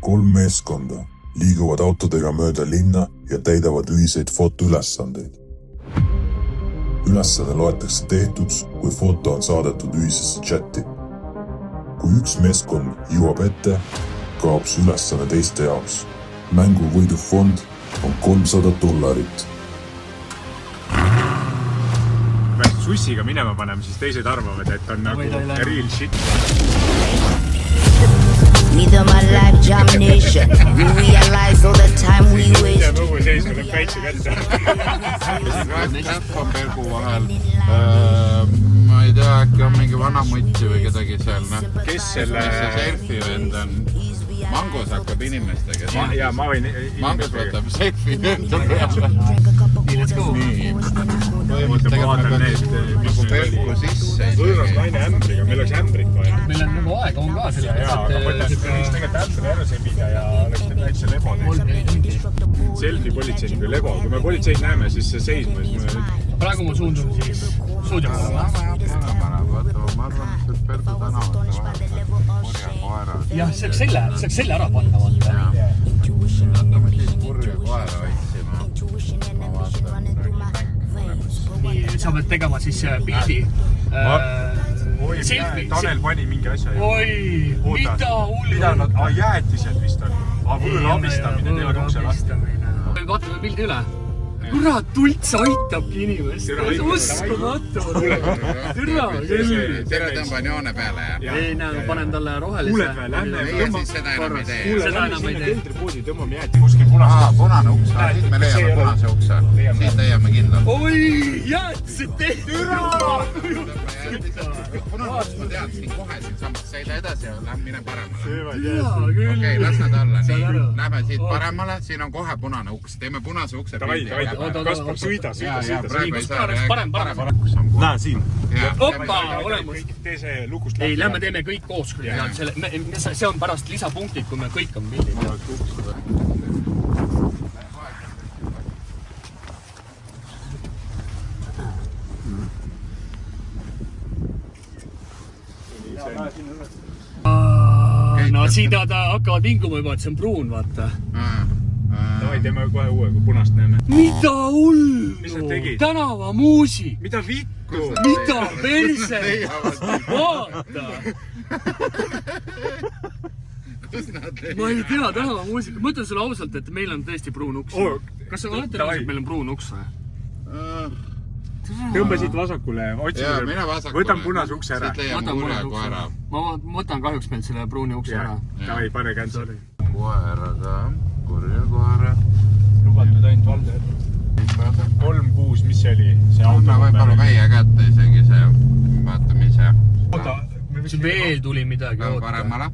3 meeskonda liiguvad autodega mööda linna ja täidavad ühiseid fotoülesandeid. Ülesanne loetakse tehtuks, kui foto on saadetud ühisesse chati. Kui üks meeskond jõuab ette, kaob see ülesanne teiste jaoks. Mängu võidufond on $300. Sussiga minema paneme, siis teised arvavad, et on nagu real shit. Neither my life domination. We realize all the time we waste. Õue seis tuleb päitse kätte. Käpp on pergu vahel. Ma ei tea, äkki on mingi vana mutsi või kedagi seal. Kes selle... selfie vend on? Mangos hakkab inimestega. Ja ma võin Mangos võtab selfie vend on peale. Nii. Põhimõtteliselt ma vaatan need, mis nagu pergu sisse. Võõras naine ämbriga, meil oleks ämbrit vaja. Meil on nagu aega on ka selle. Jaa, aga mõtlen, et võiks tegelikult ämbri ära sebida ja oleks need väikse lebo teeks. Selfie politseiniga lebo. Kui me politseid näeme, siis see seisma. Praegu ma suundun siis stuudiolle. Ma arvan, et pergu tänavate vahel purja koera. Jah, see oleks selle ära panna. Hakkame siis purja koera otsima. Ma vaatan Nii, sa pead tegema siis pildi. Selfie. Tanel pani mingi asja. Oi, mida hullu. Jäätised vist on. Võõra abistamine teevad ukse lahti. Vaatame pildi üle. Kurat, tults aitabki inimest. Uskumatu. Türa, küll. Tere tõmban joone peale. Ei näe, panen talle rohelise. Kuuled või, lähme. Meie siis seda enam ei tee. Seda enam ei tee. Keldripoodi tõmbame jääti kuskil punase. Punane uks. Siit me leiame punase ukse. Siit leiame kindlalt. Oi, jäätised tehti. Punane uks ma tead siin kohe siin samas. Sõida edasi ja lähme mine paremale. Okei, las nad alla. Nii, lähme siit paremale. Siin on kohe punane uks. Teeme punase ukse pildi. Kaspar, sõida. Parem. Näe siin. Hoppa, olemas. Tee see lukust läbi. Ei, lähme teeme kõik koos. See on pärast lisapunktid, kui me kõik on pildid. No siin hakkavad vinguma juba, et see on pruun, vaata. Davai, teeme kohe uue, kui punast näeme. Mida hullu? Mis nad tegid? Tänavamuusik. Mida vittu? Mida perse? Vaata. Ma ei tea, tänavamuusik. Ma ütlen sulle ausalt, et meil on tõesti pruun uks. Kas sa olete nõus, et meil on pruun uks või? Tõmba siit vasakule. Võtan punase ukse ära. Siit leiame purja koera. Ma võtan kahjuks meil selle pruuni ukse ära. Davai, pane cancel. Koeraga. Purja koera. Lubatud ainult valde. 3-6, mis see oli? Anna võib-olla meie kätte isegi see. Vaatame ise. Veel tuli midagi. Paremale.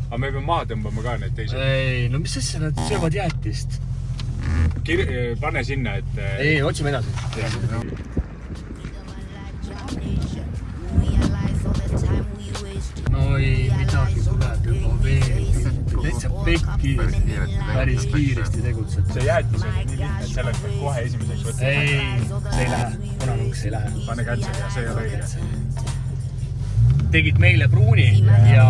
Aga me peame maha tõmbama ka need teised. Ei, no mis asja, nad söövad jäätist. Pane sinna, et... Ei, otsime edasi. No ei, midagi tuleb juba veel. Täitsa pekki. Päris kiiresti tegutseb. See jäätis on nii lihtne, et selleks peab kohe esimeseks võtta. Ei, see ei lähe. Punanuks ei lähe. Pane cancel ja see ei ole õige. Tegid meile pruuni ja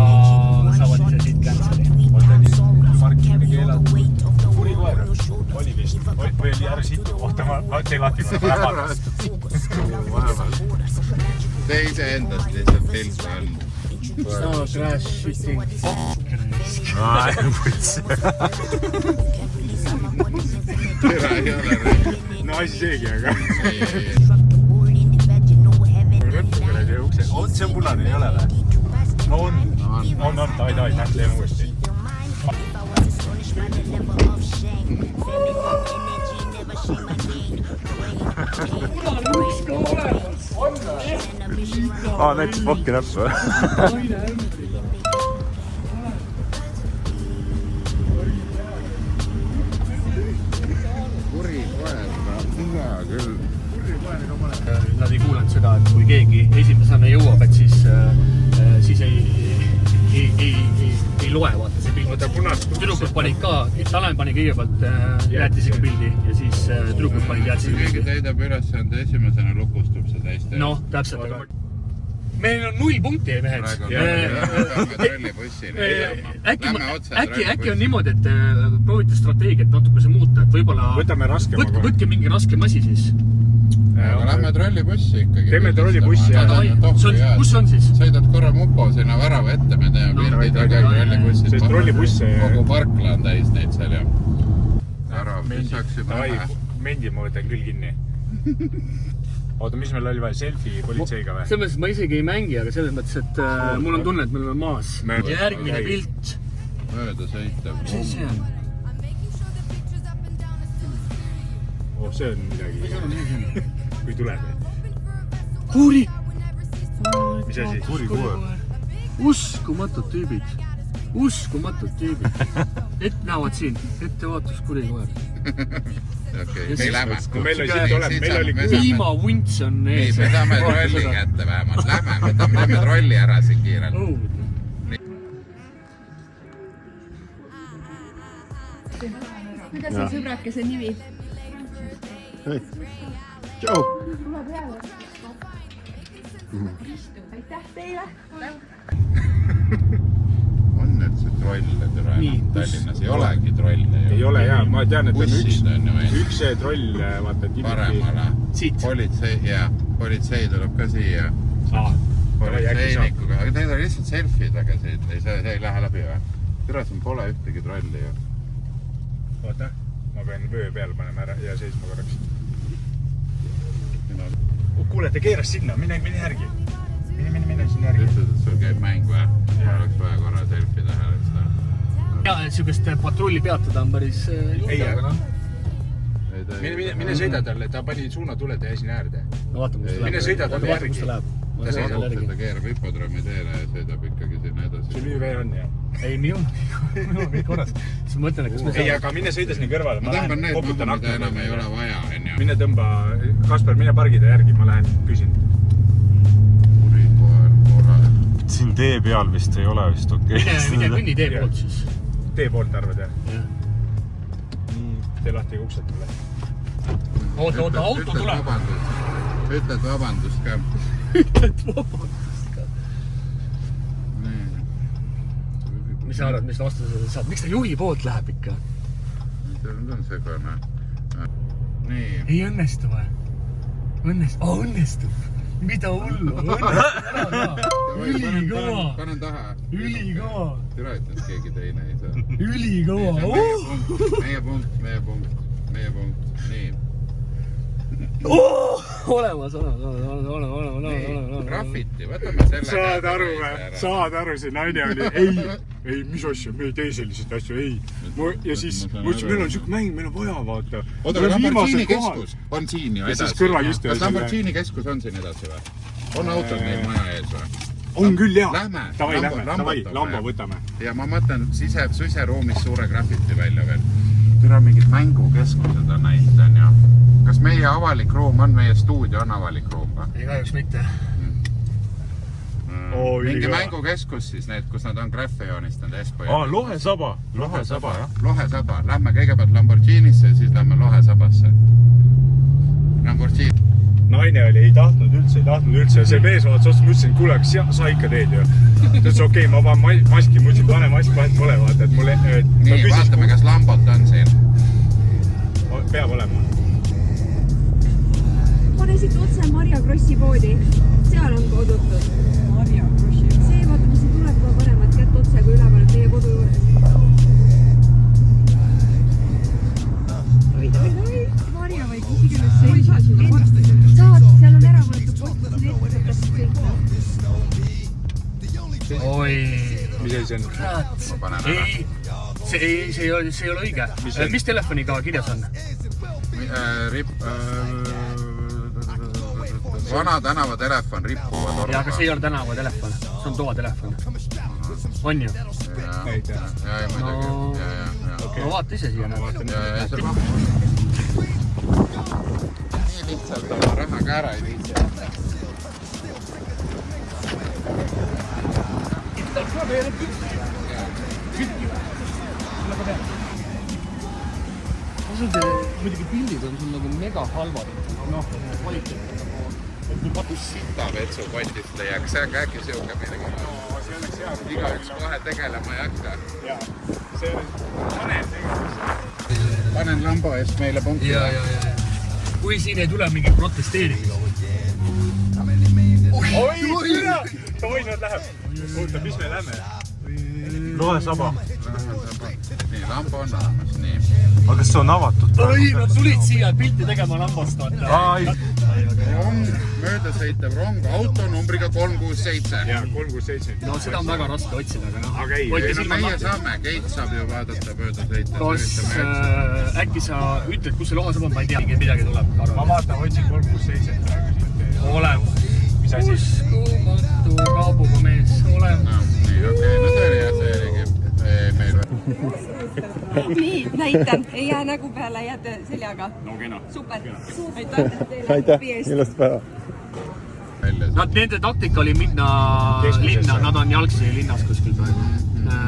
saavad ise siit canceli. Markimine keelad. Kuri koer oli vist. Või oli ära siit kohta. Ma tee lahti. Tee ise endast lihtsalt pilti on. No trash shitting fuck risk. Tere ei ole rõi. No asi seegi, aga... Ei. See on punane, ei ole või? No on. Davai, teeme uuesti. Punane uks ka olemas. Näitas pokki näppu. Kuri koer, hea küll. Nad ei kuulanud seda, et kui keegi esimesena jõuab, et siis ei loe, vaata see pilt. Tüdrukud panid ka, Tanel pani kõigepealt jäätisega pildi ja siis tüdrukud panid jäätisega Kui pildi. keegi täidab ülesande esimesena lukustub see täis. Noh, täpselt. meil on 0 punkti, mehed. Praegu peame trollibussini lähme otse Äkki on niimoodi, et proovite strateegiat natukese muuta, et võib-olla Võtame raskema kohe. Võtke mingi raskem asi siis. Aga lähme trollibussi ikkagi. Teeme trollibussi, Kus on siis? Sõidad korra mupo sinna värava ette, me teeme pildid ja käi trollibussid. See trollibusse... Kogu parkla on täis neid seal ja. Ära, mis saaks juba näha. Mendi ma võtan küll kinni. Oota, mis meil oli vaja? Selfie politseiga või? Selles mõttes ma isegi ei mängi, aga selles mõttes, et mul on tunne, et me oleme maas. Järgmine pilt. Mööda sõita. Mis see on? See on midagi. Kui tuleb. Kuuri! Mis asi? Kuuri kuue. Uskumatud tüübid. Uskumatud tüübid. Näevad siin. Ettevaatus kuri koer. Okei, me lähme. Meil oli siit olema. Meil oli Viima vunts on ees. Me saame trolli kätte vähemalt. Lähme trolli ära siin kiirelt. Kuidas on sõbrakese nimi? Tšau! Aitäh teile! On nüüd see troll, Tallinnas ei olegi trolle. Ei ole jaa, ma tean, et bussid on üks see troll, vaata paremale. Politsei tuleb ka siia. Politseinikuga, aga need on lihtsalt selfid, aga see ei lähe läbi või? Tere, siin pole ühtegi trolli ju. Oota, ma pean vöö peale panema ära ja seisma korraks. Kuule, te keeras sinna, mine järgi. Mine sinna järgi. Ütles, et sul käib mäng või? Oleks vaja korra selfie teha. Ja, sihukest patrulli peatada on päris ei, aga noh. Mine sõida talle, ta pani suunatuled ja jäi sinna äärde. No vaatame, kus ta läheb. Mine sõida talle järgi. Ta keerab hipodroomi teele ja sõidab ikkagi sinna edasi. Sul ÜV on, jah? Ei, minul on kõik korras. Siis ma mõtlen, et kas me ei, aga mine sõida sinna kõrvale. Ma tõmban need maha, mida enam ei ole vaja. Mine tõmba, Kasper, mine pargida järgi, ma lähen küsin. Kuri koer korral. Siin tee peal vist ei ole vist okei. Mine kõnni tee poolt siis. Tee poolt arvad, jah? Tee lahti uksed mulle. Oota, auto tuleb. Ütled vabandust ka. Ütled vabandust ka. Mis sa arvad, mis vastuse saad? Miks ta juhi poolt läheb ikka? See on segane. Nii. Ei õnnestu või? Õnnestub. Mida hullu? Ülikõva. Panen taha. Ülikõva. Türa ütles keegi teine ei saa. Ülikõva. Meie punkt. Nii. Olemas. Graffiti, võtame selle. Saad aru, see naine oli, ei, mis asja, me ei tee selliseid asju, ei. Ja siis, mõtlesin, meil on siuke mäng, meil on vaja, vaata. Oota, Lamborghini keskus on siin ju edasi. Kas Lamborghini keskus on siin edasi või? On autod meil maja ees või? On küll, jah. Lähme. Davai, Lambo võtame. Ja ma mõtlen siseruumis suure graffiti välja veel. Türa mingid mängukeskused on näinud, on ju. Kas meie avalik ruum on, meie stuudio on avalik ruum või? Ei kahjuks mitte. Mingi mängukeskus siis need, kus nad on graffe joonistanud Espo. Lohesaba, jah. Lohesaba. Lähme kõigepealt Lamborghinisse ja siis lähme Lohesabasse. Lamborghini. Naine oli, ei tahtnud üldse. See mees vaatas otsa, ma ütlesin, kuule, kas sa ikka teed ju? Ta ütles, okei, ma panen maski, ma ütlesin, pane mask, vahet pole, vaata, et mulle... Nii, vaatame, kas Lambot on siin. Peab olema. Pane siit otse Marja Krossi poodi. Seal on kodutud. Marja Krossi? See, vaata, mis siin tuleb, kui panevad kätt otse, kui üle paneb meie kodu juures. Marja vaid isegi nüüd see. Ei saa sinna korrastada. Saad, seal on ära võetud post, siin ette Oi. Mis asi see on? Ei, see ei ole õige. Mis telefoniga kirjas on? Vana tänava telefon rippuvad orva. Ja, aga see ei ole tänava telefon. See on toa telefon. On ju? Ja, muidugi. No vaata ise siia. Ja, see on nii lihtsalt oma raha ka ära ei viitsi. Muidugi pildid on sul nagu mega halvad. Noh, kvaliteet. Sita vetsupotist leiaks, see on äkki siuke midagi. Igaüks kohe tegelema ei hakka. Jaa, see on Panen lamba eest meile punkti. Ja. Kui siin ei tule mingi protesteerimisega või? Oi, küra! Toisad läheb. Oota, mis me lähme? Loesaba. Nii, lamba on olemas, nii. Aga kas see on avatud? Oi, nad tulid siia pilti tegema lambast. Rong, möödasõitev rong, auto numbriga 367. Jaa, 367. No seda on väga raske otsida, aga noh. Aga ei, Meie saame, Keit saab ju vaadata möödasõitev. Kas äkki sa ütled, kus see loasaba on? Ma ei tea, midagi tuleb. Ma vaatan, otsin 367 praegu siit. Olemas. Mis asi? Uskumatu kaabuga mees, olemas. Nii, okei, no see oli jah, see oligi meil. nii, näitan, ei jää nägu peale, jääte seljaga. No kena. Super. Aitäh. Ilusat päeva. Nende taktika oli minna linna, nad on jalgsi linnas kuskil praegu.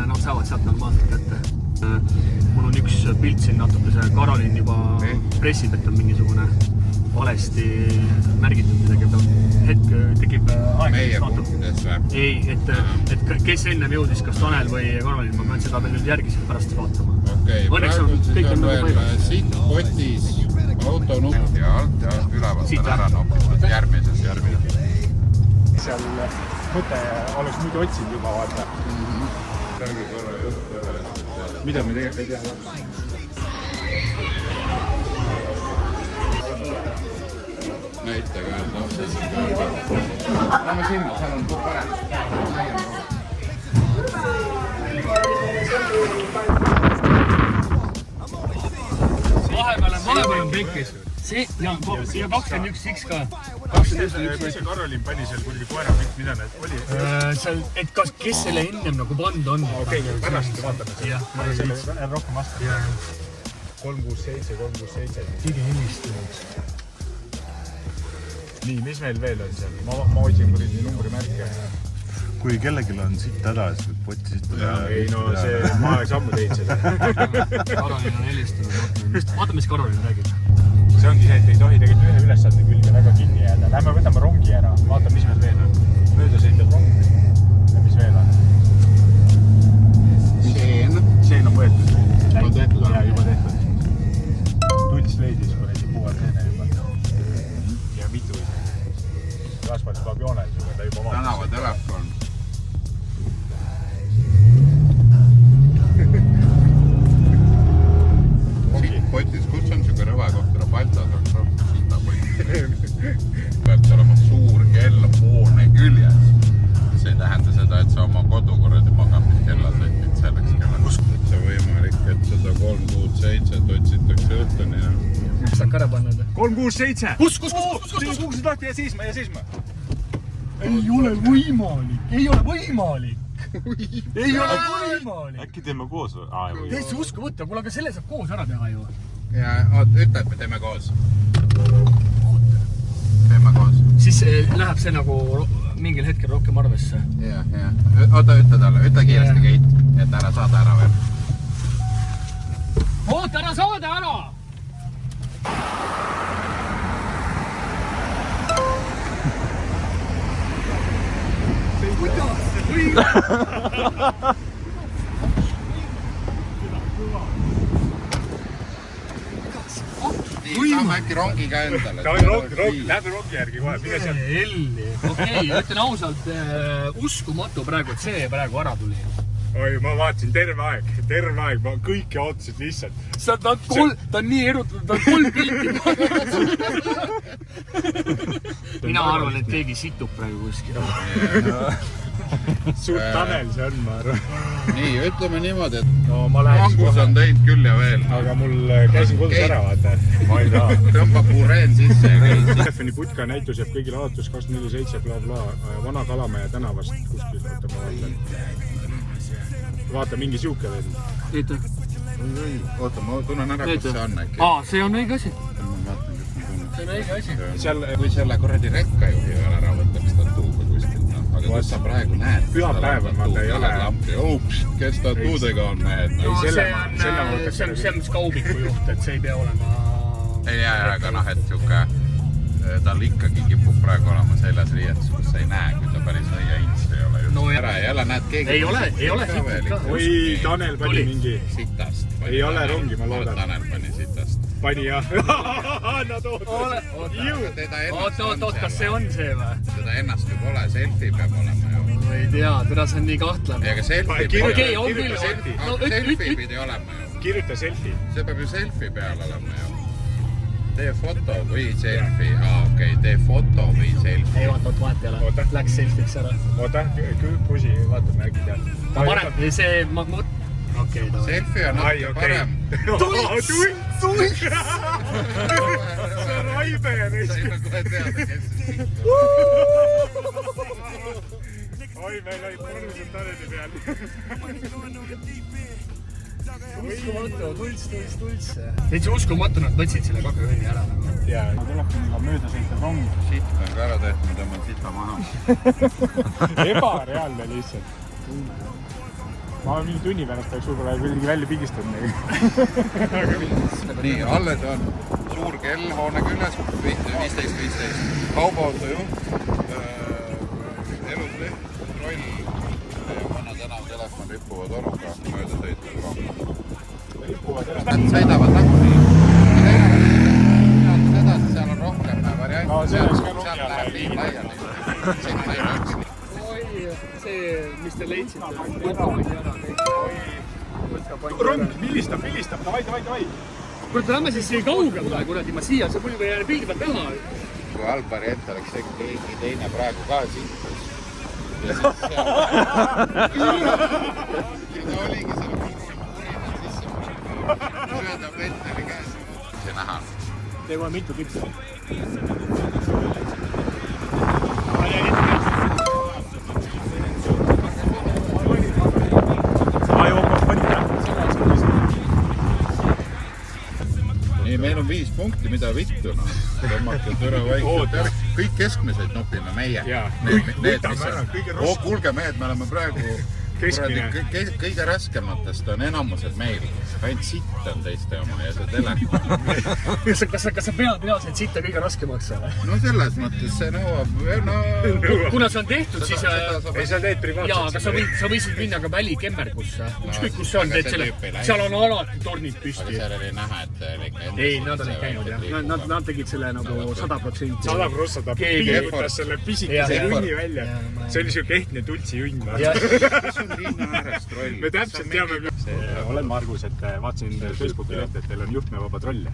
Nad saavad sealt normaalselt kätte. Mul on üks pilt siin natuke, see Karolin juba pressib, et on mingisugune valesti märgitud midagi. Hetk tekib aeg. Meie punktides või? Ei, et kes ennem jõudis, kas Tanel või Karolin, ma pean seda veel nüüd järgiselt pärast vaatama. Okei, praegu siis on veel siit potis auto nupp ja alt ja ülevalt on ära noppinud järgmises. Seal mõte oleks muidu otsinud juba, vaata. Mida me tegelikult ei tea? Näita ka, lähme sinna, seal on parem. Vahepeal on pekkis. See, ja 21X ka. Mis see Karolin pani seal kuidagi koerapilt, mida need oli? Seal, et kes selle ennem nagu pand on. Okei, pärast vaatame seda. Jah, selle on rohkem vastu. 367. Keegi helistunud. Nii, mis meil veel on seal? Ma otsin kuridi numbrimärke. Kui kellelgi on siit häda, siis võib potti siit. Ei, no see, ma oleks ammu teinud seda. Karolin on helistunud. Vaata, mis Karolin räägib. See ongi see, et ei tohi tegelikult ühe ülesande külge väga kinni jääda. Lähme võtame rongi ära. Vaata, mis meil veel on. Möödasõitev rong. Ja mis veel on? Seen on võetud. On tehtud? Jaa, juba tehtud. Tults leidis kuredi puual teene juba. Ja mitu isegi. Asfalt kaab joonel suga, ta juba vaatas. Tänava telefon. Potis, kus on siuke rõve koht, Baltas on sita potti. Peaks olema suur kell hoone küljes. See ei tähenda seda, et sa oma kodukorradi magamiskella sätid selleks kella. Kus see võimalik, et seda 367 otsitakse õhtuni ja... Mis saab ära panna? 367! Kus? Kus lahti ja seisma! Ei ole võimalik! Ei ole võimalik! Äkki teeme koos või? Täitsa uskumatu, kuule, aga selle saab koos ära teha ju. Ja ütle, et me teeme koos. Teeme koos. Siis läheb see nagu mingil hetkel rohkem arvesse. Ja. Oota, ütle talle, ütle kiiresti Keit, et ära saada ära veel. Oota, ära saada ära! Kuidas see või? Saame äkki rongiga endale. Lähme rongi järgi kohe, mine seal. Elli. Okei, ütlen ausalt, uskumatu praegu, et see praegu ära tuli. Oi, ma vaatasin terve aeg, ma kõike ootasid lihtsalt. Ta on nii erutatud, ta on 3 pilti. Mina arvan, et keegi situb praegu kuskil. Suur Tanel see on, ma arvan. Nii, ütleme niimoodi, et mangus on teinud küll ja veel. Aga mul käisin kodus ära, vaata. Ma ei taha. Tõmba pureen sisse ja kõik. Telefoni putka näitus jääb kõigil alatus 247 bla bla Vana Kalamäe tänavast kuskil. Vaata, mingi siuke veel. Oota, ma tunnen ära, kus see on äkki. See on õige asi. See on õige asi. Kui selle kuradi rekkajuhi ära võtaks tatuuga kuskilt. Aga kus sa praegu näed? Pühapäev on, vaata ei ole. Kes tatuudega on mehed? See on mis kaubiku juht, et see ei pea olema... Ei, aga noh, et siuke tal ikkagi kipub praegu olema seljas riietus, kus sa ei näe, kui ta päris õie inst ei ole just. No ära ei ole, näed keegi... Ei ole siit ka. Oi, Tanel pani mingi... Sitast. Ei ole rongi, ma loodan. Tanel pani sitast. Pani jah. Nad Oot, kas see on see või? Seda ennast ju pole, selfie peab olema ju. Ei tea, teda see on nii kahtlane. Aga selfie pidi olema ju. Kirjuta selfie. See peab ju selfie peal olema ju. Tee foto või selfie. Okei, tee foto või selfie. Ei, vaata jälle. Läks selfiks ära. Oota, pusi, vaatame äkki tead. Parem, see... Okei, ta... Selfie on natuke parem. Tults! See on Raibe. Sa ei ole kohe teada, kes see siit. Oi, meil oli põrmused Taneli peal. Uskumatu, tults. Täitsa uskumatu, nad võtsid selle kakakõnni ära. Jaa, tulebki niga mööda sõita rong. Sitt on ka ära tehtud, ma tõmban sita maha. Ebareaalne lihtsalt. Ma mingi tunni pärast oleks võib-olla kuidagi välja pigistanud. Nii, alles on suur kell hoone küljes, 15. Kaubaauto juht, elusleht, roll, Vanna tänav telefon rippuva toruga mööda sõitnud rong. Nad sõidavad nagunii. Edasi, seal on rohkem variante. No see oleks ka rongi seal läheb liin laiali. Sinna ei oleks. Oi, see, mis te leidsite. Rong, vilistab, davai. Kurat, lähme siis siia kaugemale, kuradi, ma siia, see pulli või jääne pildi pealt näha. Kui halb variant oleks see, keegi teine praegu ka sittus. Ja siis seal... Ja ta oligi selle purinad sisse sööda Petteri käes. See näha. Teegu on mitu tükse. Nii, meil on 5 punkti, mida vittu, noh. Tõmmake türa vaikselt. Kõik keskmiseid nopime meie. Kuulge mehed, me oleme praegu kõige raskematest on enamused meil. Ainult sitt on teiste oma ja see telefon. Kas sa pead reaalselt sitta kõige raskemaks? No selles mõttes see nõuab... Kuna see on tehtud, siis... Ei, sa teed privaatselt. Jaa, aga sa võisid minna ka välikemmergusse. Ükskõik, kus see on, teed selle... Seal on alati tornid püsti. Aga seal oli näha, et... Ei, nad olid käinud, jah. Nad tegid selle nagu 100%. 100% ta pingutas selle pisikese junni välja. See oli siuke ehtne tultsi junn. Me täpselt teame. Olen Margus, et vaatasin Facebooki lehte, et teil on juhtmevaba troll.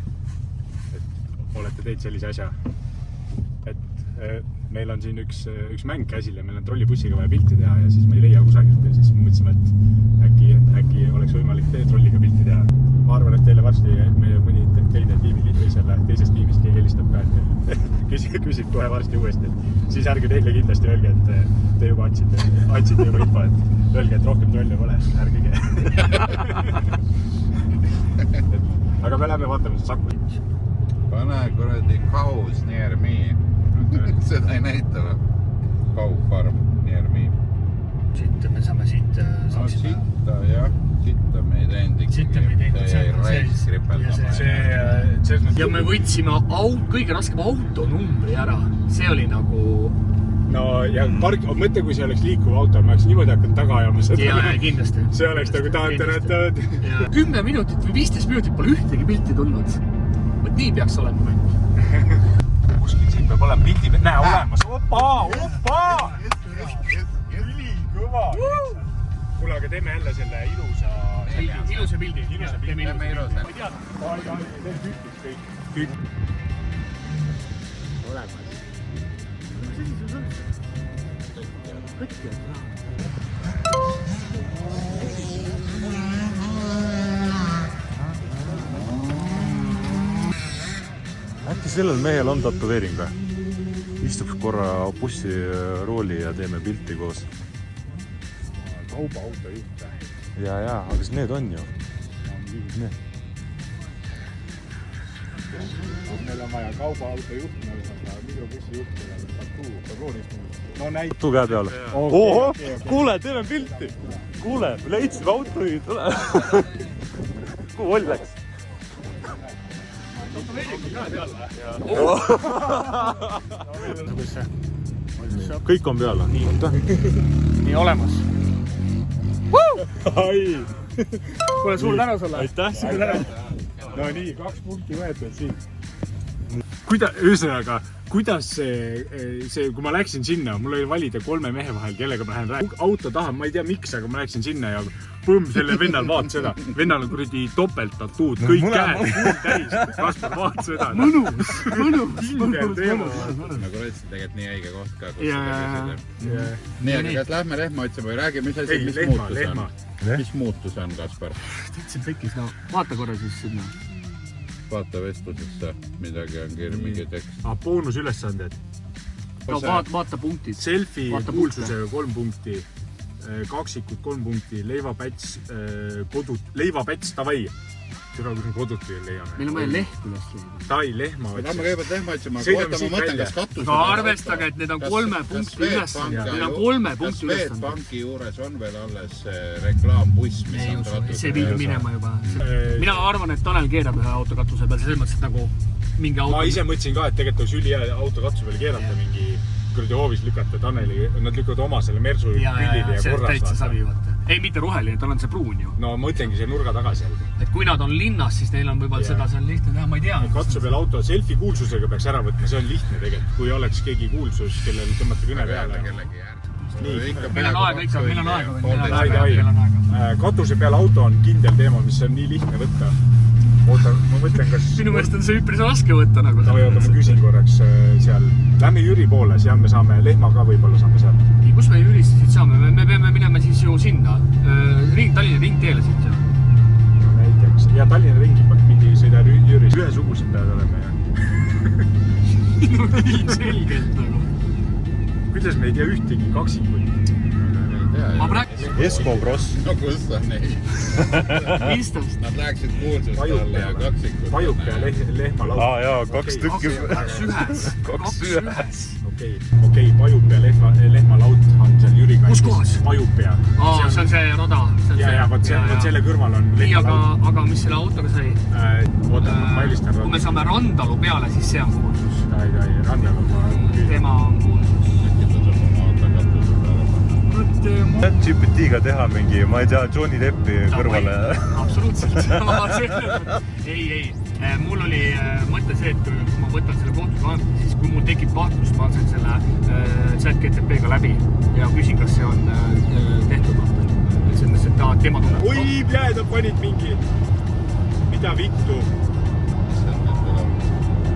Et olete teid sellise asja. Et meil on siin üks mäng käsil ja meil on trollibussiga vaja pilti teha ja siis me ei leia kusagilt ja siis mõtlesime, et äkki oleks võimalik trolliga pilti teha. Ma arvan, et teile varsti meie mõni teine tiimiliit või selle teisest tiimist keegi helistab ka, et küsib kohe varsti uuesti, et siis ärge teile kindlasti öelge, et te juba andsite juba info, et öelge, et rohkem trolle pole, ärgege. Aga me läheme vaatame see Saku. Pane kuradi cows near me. Seda ei näita või? Cow farm near me. Sitta me saame siit saaksime. Sitta, jah. Sitta me ei teinud ikkagi. Sitta me ei teinud. See ei räiks kripeldama. Ja me võtsime kõige raskem autonumbri ära. See oli nagu... No ja mõtle, kui see oleks liikuv auto, ma oleks niimoodi hakanud taga ajama seda. Jaa, kindlasti. See oleks nagu tahad. 10 minutit või 15 minutit pole ühtegi pilti tulnud. Võt nii peaks olema. Kuskil siin peab olema pildi, näe olemas. Opa! Ülikõva! Kuule, aga teeme jälle selle ilusa pildi. Teeme ilusa. Kõik. Olemas. Kõtti on raha. Äkki sellel mehel on tatuveering või? Istuks korra bussirooli ja teeme pilti koos. Kaubaauto juht. Ja, aga siis need on ju. Need. Meil on vaja kaubaauto juht, mikrobussi juht, no näit. Tatu käe peale. Oho, kuule, teeme pilti. Kuule, leidsime autojuhi, tule. Kuhu Oll läks? kõik on peal. Nii olemas. ai. Kuule, suur tänu sulle. Aitäh. No nii, 2 punkti võetud siit. Kuidas see, kui ma läksin sinna, mul oli valida 3 mehe vahel, kellega ma lähen rääkima. Auto taha, ma ei tea miks, aga ma läksin sinna ja põmm, selle vennal vaat seda. Vennal on kuradi topelt tatuud, kõik käed täis. Kaspar, vaat seda. Mõnus. Nagu rääkisin tegelikult nii õige koht ka, kus seda käsida. Nii, aga kas lähme lehma otsima või räägi, mis asi, mis muutus on? Mis muutus on, Kaspar? Täitsa pekis, no vaata korra siis sinna. Vaata vestlusesse, midagi on kirja, mingi tekst. Boonusülesanded. No vaata punktid. Selfie kuulsusega 3 punkti, kaksikud 3 punkti, leivapäts, tavai. Seda kui on kodut veel leiame. Meil on vaja leht üles leida. Tai, lehma otsima. Lähme kõigepealt lehma otsima. Sõidame siit mõtlen, välja. kas katus Aga arvestage, et need on 3 punkti ülesanded. Need on 3 punkti ülesanded. Kas Swedbanki juures on veel alles reklaambuss, mis on katusel? See viib minema juba. Mina arvan, et Tanel keerab ühe autokatuse peal. Selles mõttes, et nagu mingi auto... Ma ise mõtlesin ka, et tegelikult oleks üli autokatuse peal keerata mingi kuradi hoovis lükata Taneli. Nad lükkavad oma selle Mersu pillid ja see korras. Täitsa savi, vaata. Ei, mitte roheline, tal on see pruun ju. No ma mõtlengi see nurga tagasi. Et kui nad on linnas, siis neil on võib-olla seda seal lihtne teha, ma ei tea. Katsu peal auto selfie kuulsusega peaks ära võtma, see on lihtne tegelikult. Kui oleks keegi kuulsus, kellel tõmmata kõne peale. Meil on aega. Katuse peal auto on kindel teema, mis on nii lihtne võtta. Oota, ma mõtlen, kas... Minu meelest on see üpris raske võtta nagu. Oota, ma küsin korraks seal. Lähme Jüri poole, seal me saame lehma ka võib-olla saame seal. Nii, kus me Jürist siit saame? Me peame minema siis ju sinna. Tallinna ringteele siit ju. No näiteks. Ja Tallinna ringi pidi sõida Jüris. Ühesugused peavad olema. No nii selgelt nagu. Kuidas me ei tea ühtegi kaksikut? Ma praegu... Esko Bross. No kus on neid? Instast. Nad läheksid kuulsust alla ja kaksikud. Pajuke ja lehma laud. Jaa, 2 tükki. 2 ühes. Okei, Pajupe ja lehma laud on seal Jüri kandis. Kus kohas? Pajupe. See on see rada. Ja, võt selle kõrval on lehma laud. Aga mis selle autoga sai? Oota, ma helistan Randalu. Kui me saame Randalu peale, siis see on kuulsus. Randalu. Tema on kuulsus. GPT-ga teha mingi, ma ei tea, Johnny Deppi kõrvale. Absoluutselt. Ei. Mul oli mõte see, et kui ma võtan selle kohtuslahenduse, siis kui mul tekib kahtlus, ma saan selle chat-GTP-ga läbi ja küsin, kas see on tehtud. Et selles, et tema tuleb. Oi, ta panid mingi. Mida vittu?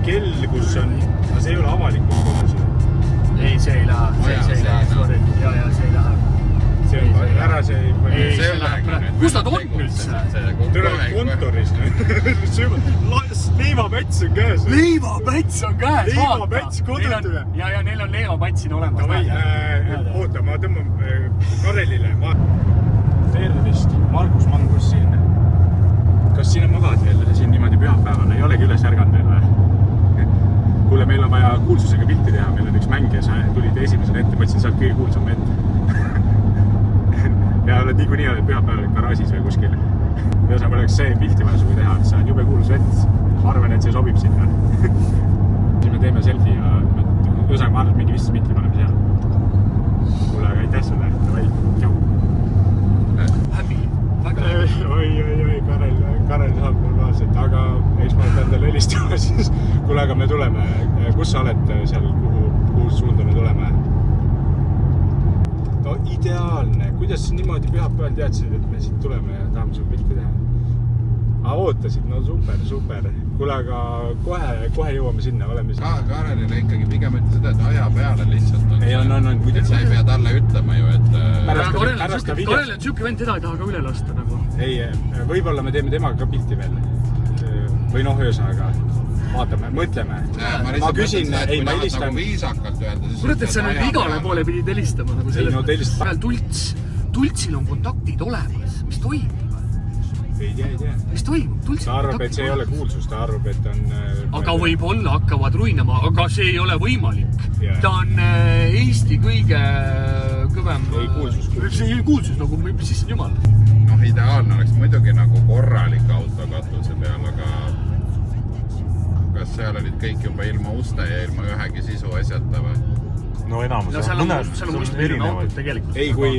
Kell, kus on... Aga see ei ole avalikult kohas. Ei, see ei lähe. See ei lähe. See on ära see... Kus nad on üldse? Tule kontoris. Leivapäts on käes. Leivapäts on käes, vaata. Leivapäts kodut üle. Ja neil on leivapäts siin olemas. Oota, ma tõmban Karelile. Tervist, Margus Mangus siin. Kas siin on magad veel siin niimoodi pühapäeval? Ei olegi üles ärganud veel või? Kuule, meil on vaja kuulsusega pilti teha. Meil on üks mäng ja sa tulid esimesel ette. Mõtlesin, sa oled kõige kuulsam ette. Ja oled niikuinii oled pühapäeval garaažis või kuskil. Ja sa oleks see pilti vaja sugu teha, et sa on jube kuulus vett. Arvan, et see sobib sinna. Siis me teeme selfie ja ühesõnaga ma arvan, et mingi vist smitli paneme seal. Kuule, aga aitäh sulle. Häbi. Oi, Karel saab mul vaatselt, aga eks ma pean talle helistama siis. Kuule, aga me tuleme. Kus sa oled seal, kuhu suunda me tuleme? No ideaalne. Kuidas niimoodi pühapäeval teadsid, et me siit tuleme ja tahame sul pilti teha? Ootasid, no super. Kuule, aga kohe jõuame sinna, oleme sinna. Karelile ikkagi pigem ütle seda, et aja peale lihtsalt on. Ei, on. Et sa ei pea talle ütlema ju, et... Karel on siuke vend, teda ei taha ka üle lasta nagu. Ei, võib-olla me teeme temaga ka pilti veel. Või noh, ühesõnaga. Vaatame, mõtleme. Ma küsin, ei, ma helistan. Viisakalt öelda. Kurat, et sa nüüd igale poole pidid helistama. Ei, no telist... Tultsil on kontaktid olemas. Mis toimub? Ei tea. Mis toimub? Ta arvab, et see ei ole kuulsus, ta arvab, et on... Aga võib-olla hakkavad ruinama, aga see ei ole võimalik. Ta on Eesti kõige kõvem... Ei, kuulsus. See ei kuulsus, nagu siis on jumal. Noh, ideaalne oleks muidugi nagu korralik auto katuse peal, aga... kas seal olid kõik juba ilma uste ja ilma ühegi sisu asjata või? no enamus no seal on vist erinevad tegelikult. Ei, kui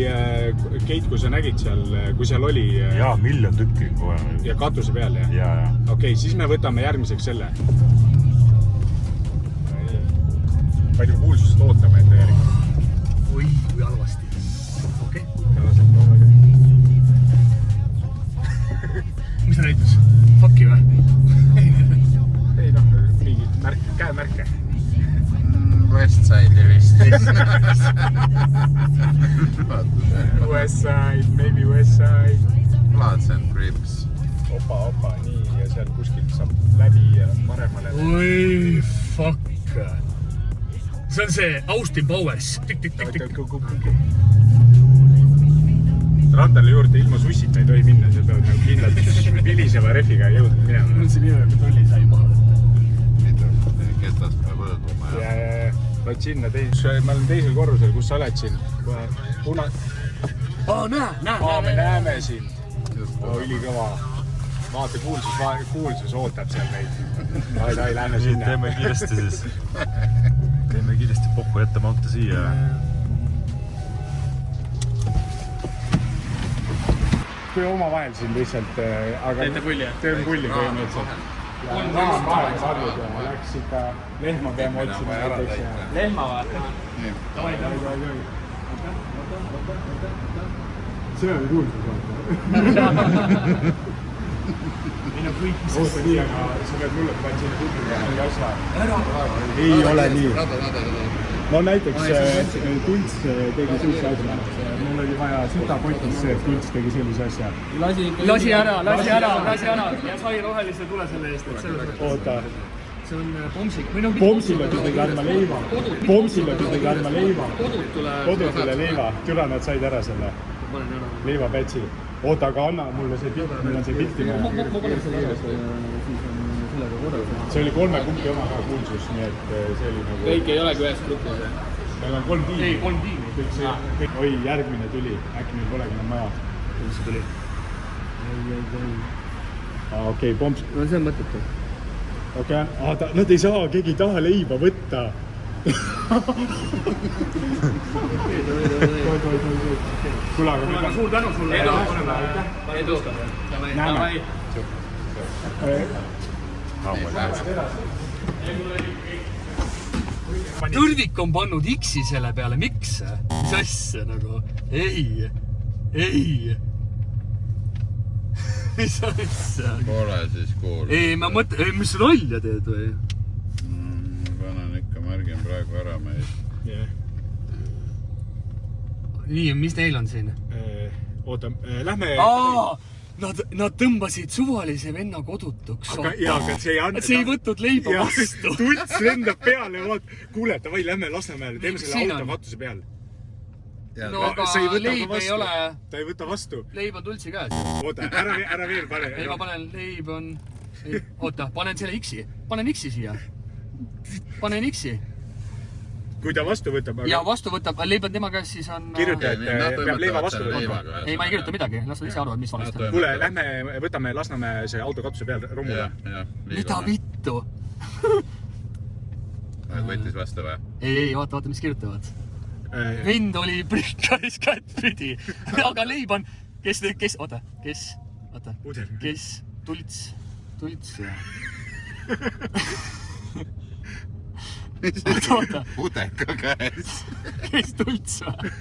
Keit, kui sa nägid seal, kui seal oli... Jaa, 1 000 000 tükki kohe. Ja katuse peal, jah? Jaa. Okei, siis me võtame järgmiseks selle. Palju kuulsust ootame enda järgi. Oi, kui halvasti. Okei. Mis ta näitas? Fucki või? Ei noh, mingid käemärke. Westside'i vist. Westside, maybe Westside. Bloods and Crips. Opa, nii, ja seal kuskilt saab läbi ja paremale. Oi, fuck. See on see Austin Powers. Randale juurde ilma sussita ei tohi minna, seal peavad nagu kindlalt viliseva refiga jõudnud minema. Mul see nime tolli sai maha võtta. Ketas peab õõduma. Ja vaid sinna ma olen teisel korrusel, kus sa oled siin. Me näeme sind. Ülikõva. Vaata, kuulsus ootab seal meid. Ai, lähme sinna. Teeme kiiresti siis. Teeme kiiresti pohku jätame auto siia. Kui oma vahel siin lihtsalt... Teete pulli, jah? Teeme pulli põhimõtteliselt. Ja maa vahel varjud ja läks ikka lehma peame otsima näiteks. Lehma või? See on kuulsus vaata. Oota nii, aga sa pead mulle pannud sinna kuulda asja. Ei ole nii. No näiteks Tults tegi sellise asja. Mul oli vaja sitapotis see, et Tults tegi sellise asja. Lasi ära ja sai rohelise tule selle eest, et selles mõttes. Oota. See on pomsik. Pomsile pidigi andma leiva. Kodud tule leiva. Türa nad said ära selle leivapätsi. Oota, aga anna mulle see pilt, meil on see pilti vaja. See oli 3 punkti oma ka kuulsus, nii et see oli nagu... Kõik ei olegi ühes grupis. Meil on 3 tiimi. Ei, 3 tiimi. Oi, järgmine tuli. Äkki meil polegi enam maja. Kus see tuli? Okei, pomps. No see on mõttetu. Okei, nad ei saa, keegi ei taha leiba võtta. Kuule, aga meil on... Suur tänu sulle. Edu. Näeme. Tõrvik on pannud X-i selle peale, miks? Mis asja nagu? Ei. Mis asja? Pole siis kuulda. Ei, ma mõtlen, mis nalja teed või? Panen ikka, märgin praegu ära meid. Nii, mis neil on siin? Oota, lähme... Nad tõmbasid suvalise venna kodutuks. Aga see ei anda... See ei võtnud leiba vastu. Tults lendab peale, vaat. Kuule, davai, lähme Lasnamäele, teeme selle auto katuse peal. No aga leib ei ole... Ta ei võta vastu. Leib on Tultsi käes. Oota, ära veel pane. Ei, ma panen leib on... Oota, panen selle X-i. Panen X-i siia. Panen X-i. Kui ta vastu võtab... Ja vastu võtab, leib on tema käes, siis on... Kirjuta, et peab leiva vastu võtma. Ei, ma ei kirjuta midagi. Las nad ise arvavad, mis valesti. Kuule, lähme võtame Lasnamäe see auto katuse peal rommule. Mida vittu? Võttis vastu või? Ei, vaata, mis kirjutavad. Vend oli prikkaris kättpidi. Aga leib on... Kes? Tults ja... Oota. Udeka käes. Kes Tults või?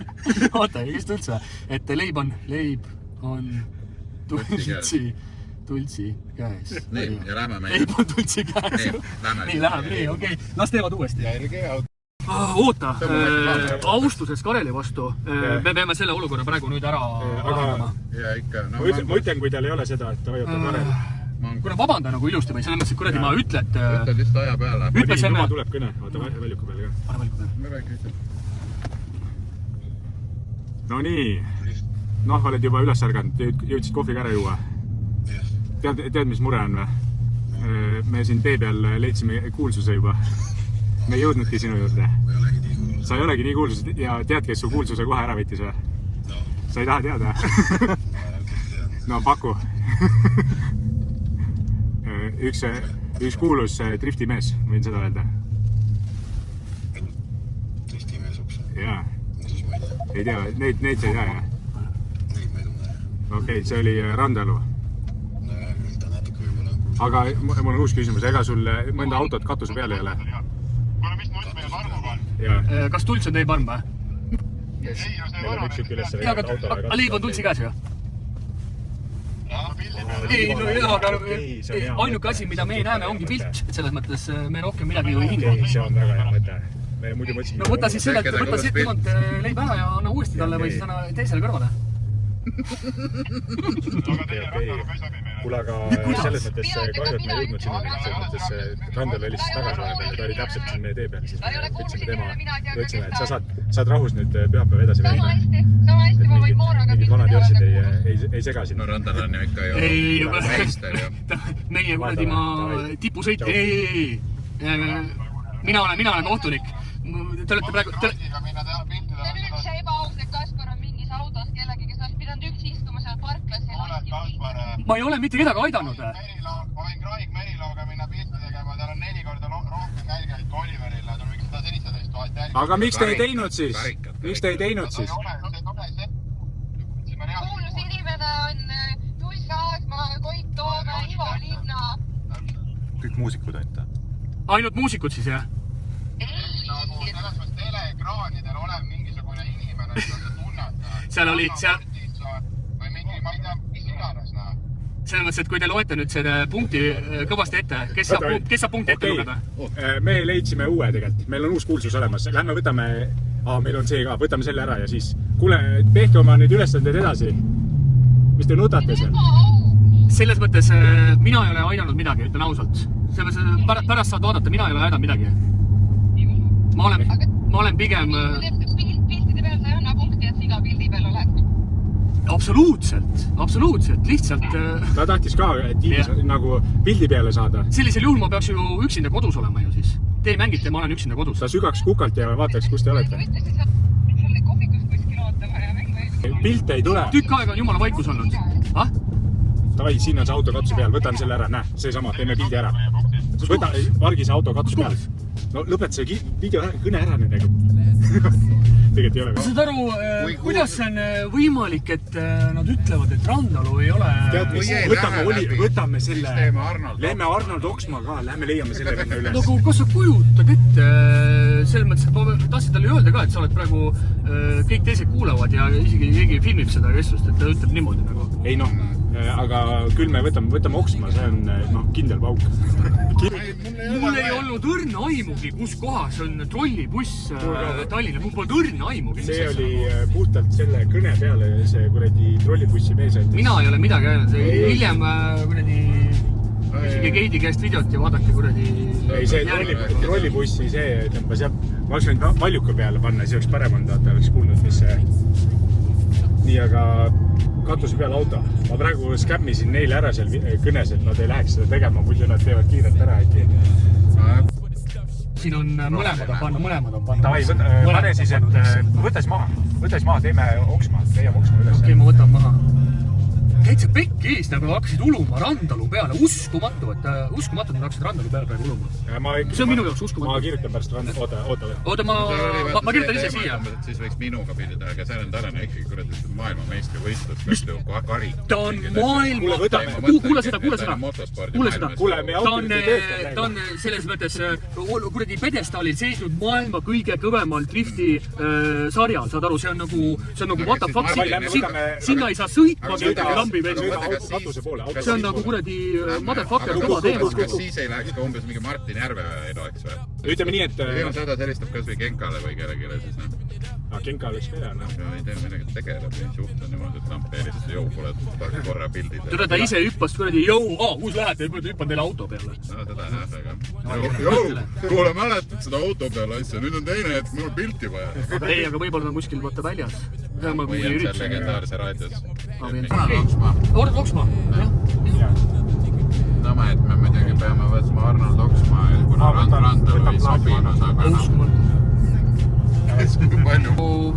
Oota, kes Tults või? Et leib on Tultsi käes. Nii, ja lähme meie. Leib on Tultsi käes. Nii, läheb, nii, okei. Las teevad uuesti. Jälge auto. Oota, austusest Kareli vastu. Me peame selle olukorra praegu nüüd ära lahendama. Ja ikka... Ma ütlen, kui tal ei ole seda, et ta vajutab Karel. Kuna vabanda nagu ilusti või selles mõttes, et kuradi ma ütlen, et... Ütled lihtsalt aja peale. Juba tuleb kõne, vaata väljuku peale ka. Pane väljuku peale. Me räägi ütled. No nii. Noh, oled juba üles ärganud, jõudsid kohviga ära juua. Tead, mis mure on või? Me siin tee peal leidsime kuulsuse juba. Me ei jõudnudki sinu juurde. Sa ei olegi nii kuulsus ja tead, kes su kuulsuse kohe ära võttis või? Sa ei taha teada? No paku. Üks üks kuulus driftimees, võin seda öelda. Driftimees uks? Jaa. Siis ma ei tea. Ei tea, neid sa ei tea, jah? Neid ma ei tunne. Okei, see oli Randalu. No küll ta natuke võib-olla. Aga mul on uus küsimus, ega sul mõnda autot katuse peal ei ole? Kuule, mis nutt meie varmuga on? Jaa. Kas Tults on teie parm või? Ei, just meie Meil on üks tükk üles Jaa, aga leib on Tultsi käes ju? Ei, no jaa, aga ainuke asi, mida me näeme, ongi pilt. Et selles mõttes me rohkem midagi ju ei hinda. See on väga hea mõte. Me muidu mõtlesime... No võta siis sellelt, võta siit temalt leib ära ja anna uuesti talle või siis anna teisele kõrvale. Kuule, aga selles mõttes kahju, et me ei jõudnud sinna, selles mõttes Randal oli siis tagasi vahepeal ja ta oli täpselt siin meie tee peal, siis me ütlesime tema, ütlesime, et sa saad rahus nüüd pühapäev edasi veenda. Et mingid vanad jorsid ei sega sinna. No Randal on ju ikka ju meister ju. Meie kuradi ma tipusõit, ei. Mina olen kohtunik. Te olete praegu... See on üldse ebaaus, et Kaspar on mingis autos kellegi, kes oleks pidanud üksi istuma seal parklas ja Ma ei ole mitte kedagi aidanud. Ma võin Kraig Merilooga minna pilti tegema, tal on 4 korda rohkem jälgijaid kui Oliveril, ta on mingi 117 000 jälgijaid. Aga miks te ei teinud siis? Miks te ei teinud siis? Kuulus inimene on Juss Aasmaa, Koit Toome, Ivo Linna. Kõik muusikud ainult. Ainult muusikud siis, jah? Selles mõttes teleekraanidel olev mingisugune inimene, mida sa tunned. Seal oli... Või mingi, ma ei tea, mis iganes. Selles mõttes, et kui te loete nüüd selle punkti kõvasti ette, kes saab punkti ette lugeda? Me leidsime uue tegelikult. Meil on uus kuulsus olemas. Lähme võtame... meil on see ka. Võtame selle ära ja siis... Kuule, tehke oma nüüd ülesanded edasi. Mis te nutate seal? Selles mõttes mina ei ole aidanud midagi, ütlen ausalt. Selles mõttes pärast saad vaadata, mina ei ole aidanud midagi. Ma olen pigem... Piltide peal sa ei anna punkti, et iga pildi peal oled. Absoluutselt, lihtsalt... Ta tahtis ka, et nagu pildi peale saada. Sellisel juhul ma peaks ju üksinda kodus olema ju siis. Te ei mängite, ma olen üksinda kodus. Ta sügaks kukalt ja vaataks, kus te olete. Selle kohvikus kuskil ootama ja mängu eest. Pilt ei tule. Tükk aega on jumala vaikus olnud. Davai, siin on see auto katuse peal, võtame selle ära, näe, seesama, teeme pildi ära. Võta, vargi see auto katuse peal. No lõpeta see video kõne ära nendega. Tegelikult ei ole. Saad aru, kuidas see on võimalik, et nad ütlevad, et Randalu ei ole... Võtame selle, lähme Arnold Oksmaa ka, lähme leiame selle venna üles. Nagu, kas sa kujutad ette, selles mõttes, et ma tahtsin talle öelda ka, et sa oled praegu, kõik teised kuulavad ja isegi keegi filmib seda vestlust, et ta ütleb niimoodi nagu. Ei noh, aga küll me võtame Oksmaa, see on kindel pauk. Mul ei olnud õrna aimugi, kus kohas on trollibuss Tallinna, mul pole õrna aimugi. See oli puhtalt selle kõne peale, see kuradi trollibussi mees. Mina ei ole midagi öelnud, hiljem kuradi isegi Keidi käest videot ja vaadake kuradi... Ei, see trollibussi see tõmbas jah, ma oleks võinud valjuka peale panna, siis oleks parem olnud, vaata oleks kuulnud, mis see... Nii, aga katuse peal auto. Ma praegu skämmisin neile ära seal kõnes, et nad ei läheks seda tegema, muidu nad teevad kiirelt ära äkki. Siin on mõlemad on panna. Davai, pane siis, et võttes maha, teeme Oksmaa üles. Okei, ma võtan maha. Täitsa pekki ees, nagu hakkasid uluma Randalu peale, uskumatu, et nad hakkasid Randalu peale praegu uluma. See on minu jaoks uskumatu. Ma kirjutan pärast Randalu, oota, ma kirjutan ise siia. Siis võiks minuga pildida, aga seal on tänane ikkagi kuradi maailmameistri võistlus, kari. Ta on maailma... Kuule seda. Ta on selles mõttes kuradi pedestaalil seisnud maailma kõige kõvemal drifti sarjal, saad aru, see on nagu what the fuck, sinna ei saa sõitmagi lambi. See on nagu kuradi motherfucker kõva teema. Kas siis ei läheks ka umbes mingi Martin Järve ei oleks või? Ütleme nii, et... Seda helistab kas või Kenkale või kellelegi siis. Kenka oleks ka hea, noh. Ei tea, midagi tegeleb ja suht on niimoodi, et lampi helistab jõu, pole korra pildid. Ta ise hüppas kuradi kus lähete, hüppan teile auto peale. No teda jah, aga... Jõu, kuule mäletad seda auto peale asja, nüüd on teine, et mul pilti vaja. Ei, aga võib-olla on kuskil vaata väljas. Või on seal legendaarse raadios. Arnold Oksmaa, jah. Sama, et me muidugi peame võtma Arnold Oksmaa, kuna Randalu ei sobinud, aga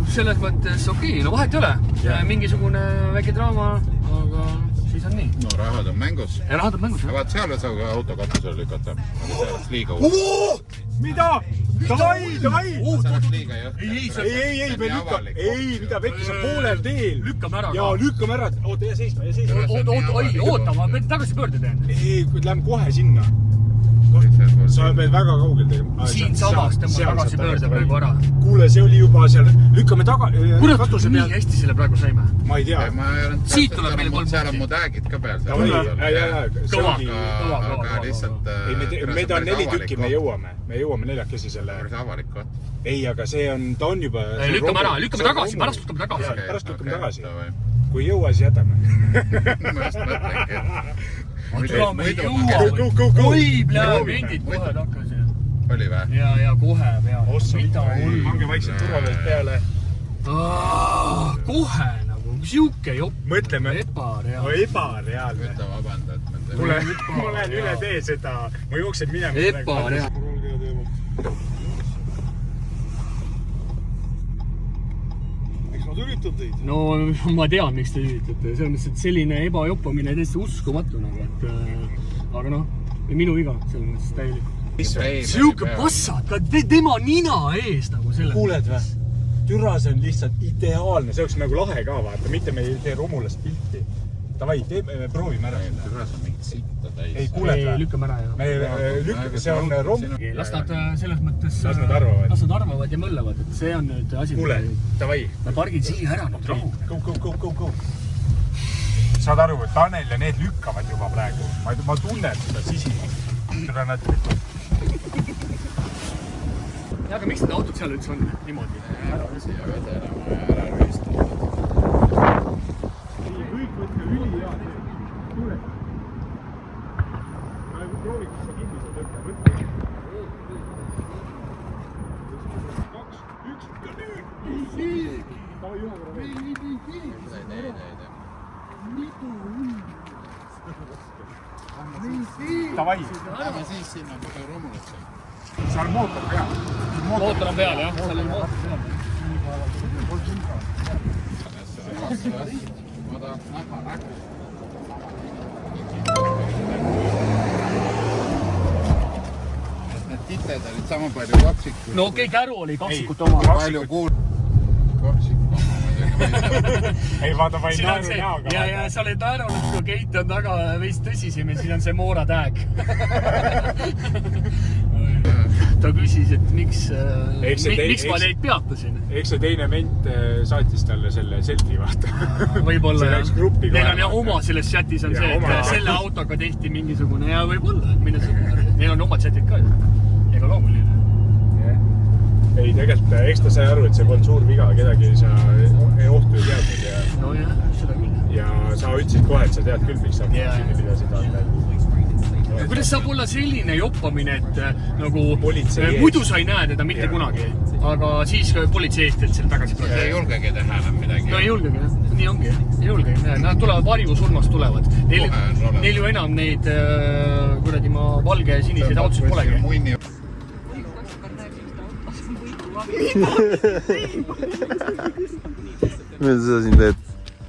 selles mõttes okei, no vahet ei ole. Mingisugune väike draama, aga siis on nii. No rahad on mängus . ja rahad on mängus , jah . vaat seal saab ka auto katusele lükata . aga see oleks liiga uus . mida ? Davai , davai! see oleks liiga jõhker . Ei, me lükkame . Ei, mida pekki , see on poolel teel . Lükkame ära . Jaa , lükkame ära . Oota , jää seisma . Oota , ma pean tagasipöörde teen . Ei , lähme kohe sinna . Sa pead väga kaugel tegema . Siin samas tõmba tagasipöörde praegu ära . Kuule , see oli juba seal . Lükkame kurat , nii hästi selle praegu saime . Ma ei tea . Siit tuleb meile 3 seal on mu täägid ka peal . Kõva. aga lihtsalt . meid on 4 tükki , me jõuame 4 selle . see avalik koht . ei , aga see on , ta on juba . lükkame ära , lükkame tagasi , pärast lükkame tagasi . pärast lükkame tagasi . kui ei jõua , siis jätame . ma just mõtlengi , me ei jõua . oi , vendid kohe takkasid . oli vä ? ja kohe peale . mida hull . pange vaikselt turvaveelt peale . kohe nagu , siuke jopp . mõtleme . ebareaalne . ebareaalne . ütle vabanda , et kuule , ma lähen üle tee seda , ma jooksen minema . ebareaalne . no ma tean , miks te üritate , selles mõttes , et selline ebajoppamine täiesti uskumatu nagu , et aga noh , minu viga selles mõttes täielik . siuke passat ka tema nina ees nagu selle . kuuled või ? türa , see on lihtsalt ideaalne , see oleks nagu lahe ka vaata , mitte me ei tee romulast pilti . Davai , me proovime ära . türas on mingit sitta täis . ei , kuuled või ? lükkame ära ja . me lükkame , see on rom- . las nad selles mõttes . las nad arvavad . las nad arvavad ja mõllavad , et see on nüüd asi . kuule , davai . ma pargin siia ära nüüd rahu . Go . saad aru , et Tanel ja need lükkavad juba praegu . ma tunnen seda sisimast . seda nad . aga miks need autod seal üldse on niimoodi ? ära rüüstada . kõik võtke ülihead . kuule . prooviks sa kinni seda tõkke . võtke . 2, 1 ja nüüd . davai , ühe korra veel . davai . lähme siis sinna kohe romulasse . seal on mootor peal . mootor on peal jah , seal on mootor peal . ma tahaks näha nägu . Need tited olid sama palju kaksikud . no okei , käru oli kaksikute oma . palju kaksikud oma muidugi . ei vaata , ma ei naeru näoga . ja sa oled naerunud , kui Keit on taga veits tõsisem ja siis on see Moora tag . ta küsis , et miks ma neid peatasin . eks see teine ment saatis talle selle selfie vaata . võib-olla see läks gruppi . neil on jah oma selles chatis on see , et selle autoga tehti mingisugune ja võib-olla , mine sa . Neil on omad chatid ka ju . ega loomuline . ei , tegelikult eks ta sai aru , et see polnud suur viga , kedagi sa ohtu ei teadnud ja . nojah , seda küll . ja sa ütlesid kohe , et sa tead küll , miks sa kinni pidasid . kuidas saab olla selline joppamine , et nagu Politsei muidu sa ei näe teda mitte kunagi , aga siis politsei eest , et selle tagasi ei pöörda . julgegi teha enam midagi . no ei julgegi jah , nii ongi , ei julgegi , nad tulevad varjusurmast tulevad . Neil ju enam neid kuradi ma valge ja siniseid autosid polegi . mida sa siin teed ?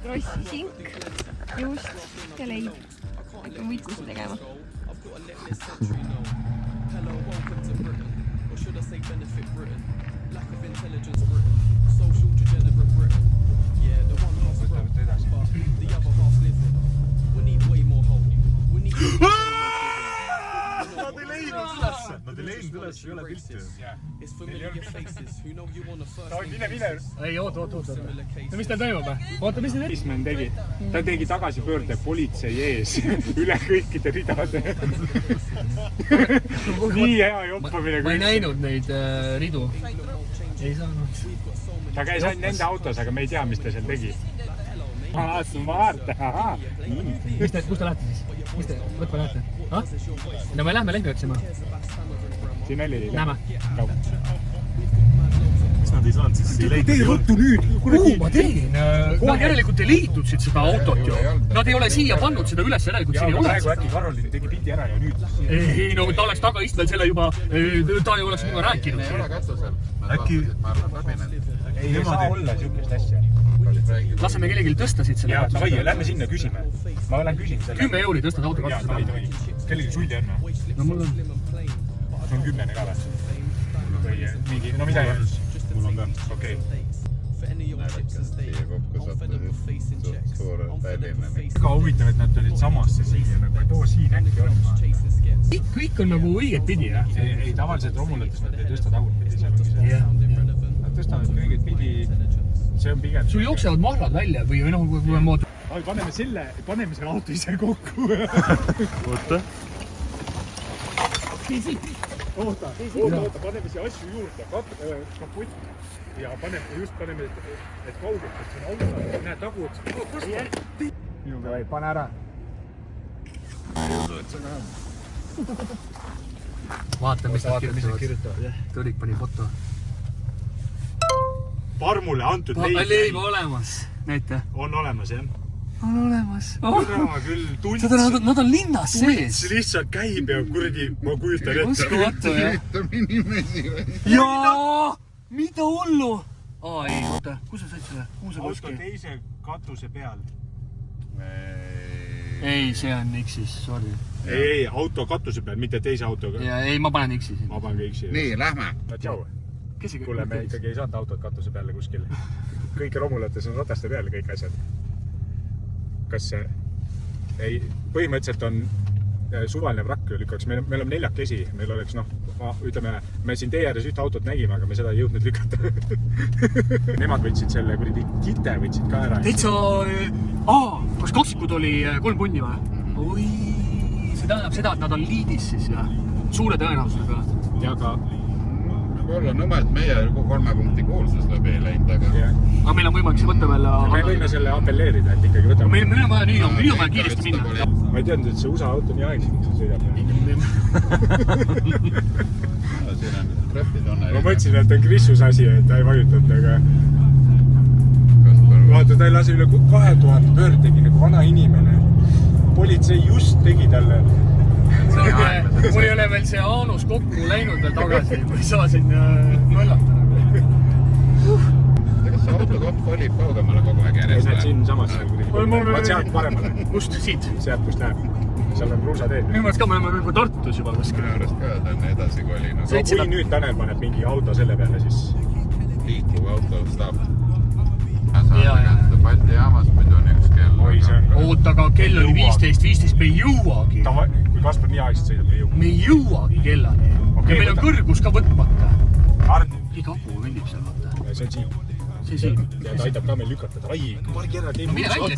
Rossi sink , juust ja leib . hakkame võitlusi tegema . Nad ei leidnud üles , ei ole pilti . mine . ei , oot . no mis teil toimub ? oota , mis teil Erismann tegi , ta tegi tagasipöörde politsei ees üle kõikide ridade . nii hea joppamine . ma ei näinud neid ridu . ei saanud . ta käis ainult nende autos , aga me ei tea , mis ta seal tegi . Smart , ahaa . kus te lähete siis ? mis te , võtma lähete ? no me lähme lehmi otsima . siin oli . Näeme . miks nad ei saanud siis tee ruttu nüüd . kuhu ma tegin ? Nad järelikult ei liitudsid seda autot ju . Nad ei ole siia pannud seda üles , järelikult siin ei ole . praegu äkki Karolin tegi pildi ära ja nüüd . ei no ta oleks tagaistmel selle juba , ta ei oleks minuga rääkinud . Äkki- ei saa olla siukest asja . laseme kellelgi tõsta siit selle . ja davai , lähme sinna küsime . ma lähen küsin selle. 10 euri tõstad auto jaa, katusele. ei tohi. Kellegi sulli on või? No mul on. Sul on 10 ka või? Või mingi, no midagi. Mul on ka, okei. Siia kokku sattusid suure Tallinna. Väga huvitav, et nad tulid samasse siia, nagu ei too siin äkki on. Kõik on nagu õiget pidi, jah? Ei, tavaliselt romulates nad ei tõsta tagurpidi, seal ongi see. Nad tõstavad kõiget pidi, see on pigem. Sul jooksevad mahlad välja või noh, kui on mood. Aga paneme selle auto ise kokku. Oota. Oota, paneme siia asju juurde, kaputt. Ja paneme, et kaugelt, et siin auto, näe taguks. Pane ära. Vaata, mis nad kirjutavad, jah. Tõrik pani foto. Parmule antud leib olemas, näite. On olemas, jah? On olemas. Kõrva küll tunts. Nad on linnas sees. Tunts lihtsalt käib ja kuradi, ma kujutan ette. Uskumatu, jah. Üritab inimesi või? Jaa! Mida hullu? Ei, oota, kus sa said selle? Auto teise katuse peal. Ei, see on X-is, sorry. Ei, auto katuse peal, mitte teise autoga. Ei, ma panen X-i siin. Ma panen ka X-i. Nii, lähme. No tšau. Kuule, me ikkagi ei saanud autot katuse peale kuskil. Kõik romulates on rataste peal kõik asjad. Kas see... Ei, põhimõtteliselt on suvaline vrakk lükkaks. Me oleme 4 kesi. Meil oleks, ütleme, me siin tee ääres ühte autot nägime, aga me seda ei jõudnud lükata. Nemad võtsid selle kuradi kite, võtsid ka ära. Täitsa... Kas kaksikud oli 3 punni või? Oi, see tähendab seda, et nad on liidis siis, jah? Suure tõenäosusega. Ja ka... Olla nõmelt meie 3 punkti kuulsus läbi ei läinud, aga... Aga meil on võimalik see võtta veel... Me võime selle appelleerida, et ikkagi võtame. Meil on vaja nii, on vaja kiiresti minna. Ma ei teadnud, et see USA auto nii aegsi, miks see sõidab. Siin on trepid on... Ma mõtlesin, et on Krissus asi, et ta ei vajutanud, aga... Vaata, ta ei lase üle 2000 pöörd tegi nagu vana inimene. Politsei just tegi talle... Mul ei ole veel see aanus kokku läinud veel tagasi, ma ei saa siin möllata. Kas see autokoht kolib kaugemale kogu aeg järjest? Näed siin samas. Ma sealt paremale. Kust siit? Sealt, kust läheb. Seal on kruusateed. Minu mõttes ka, me oleme juba Tartus juba kuskil. Minu arust ka, ta on edasi kolinud. Kui nüüd Tanel paneb mingi auto selle peale, siis... Liikuv auto stab. Balti jaamas muidu on üks kell. Oota, aga kell oli 15, me ei jõuagi. Kui Kaspar nii aegselt sõidab, me ei jõua. Me ei jõuagi kellani. Ja meil on kõrgus ka võtmata. Iga apu kõnnib seal, vaata. See on siin. See siin. Ja ta aitab ka meil lükata. Ai, pargi ära, teeme... Mine välja.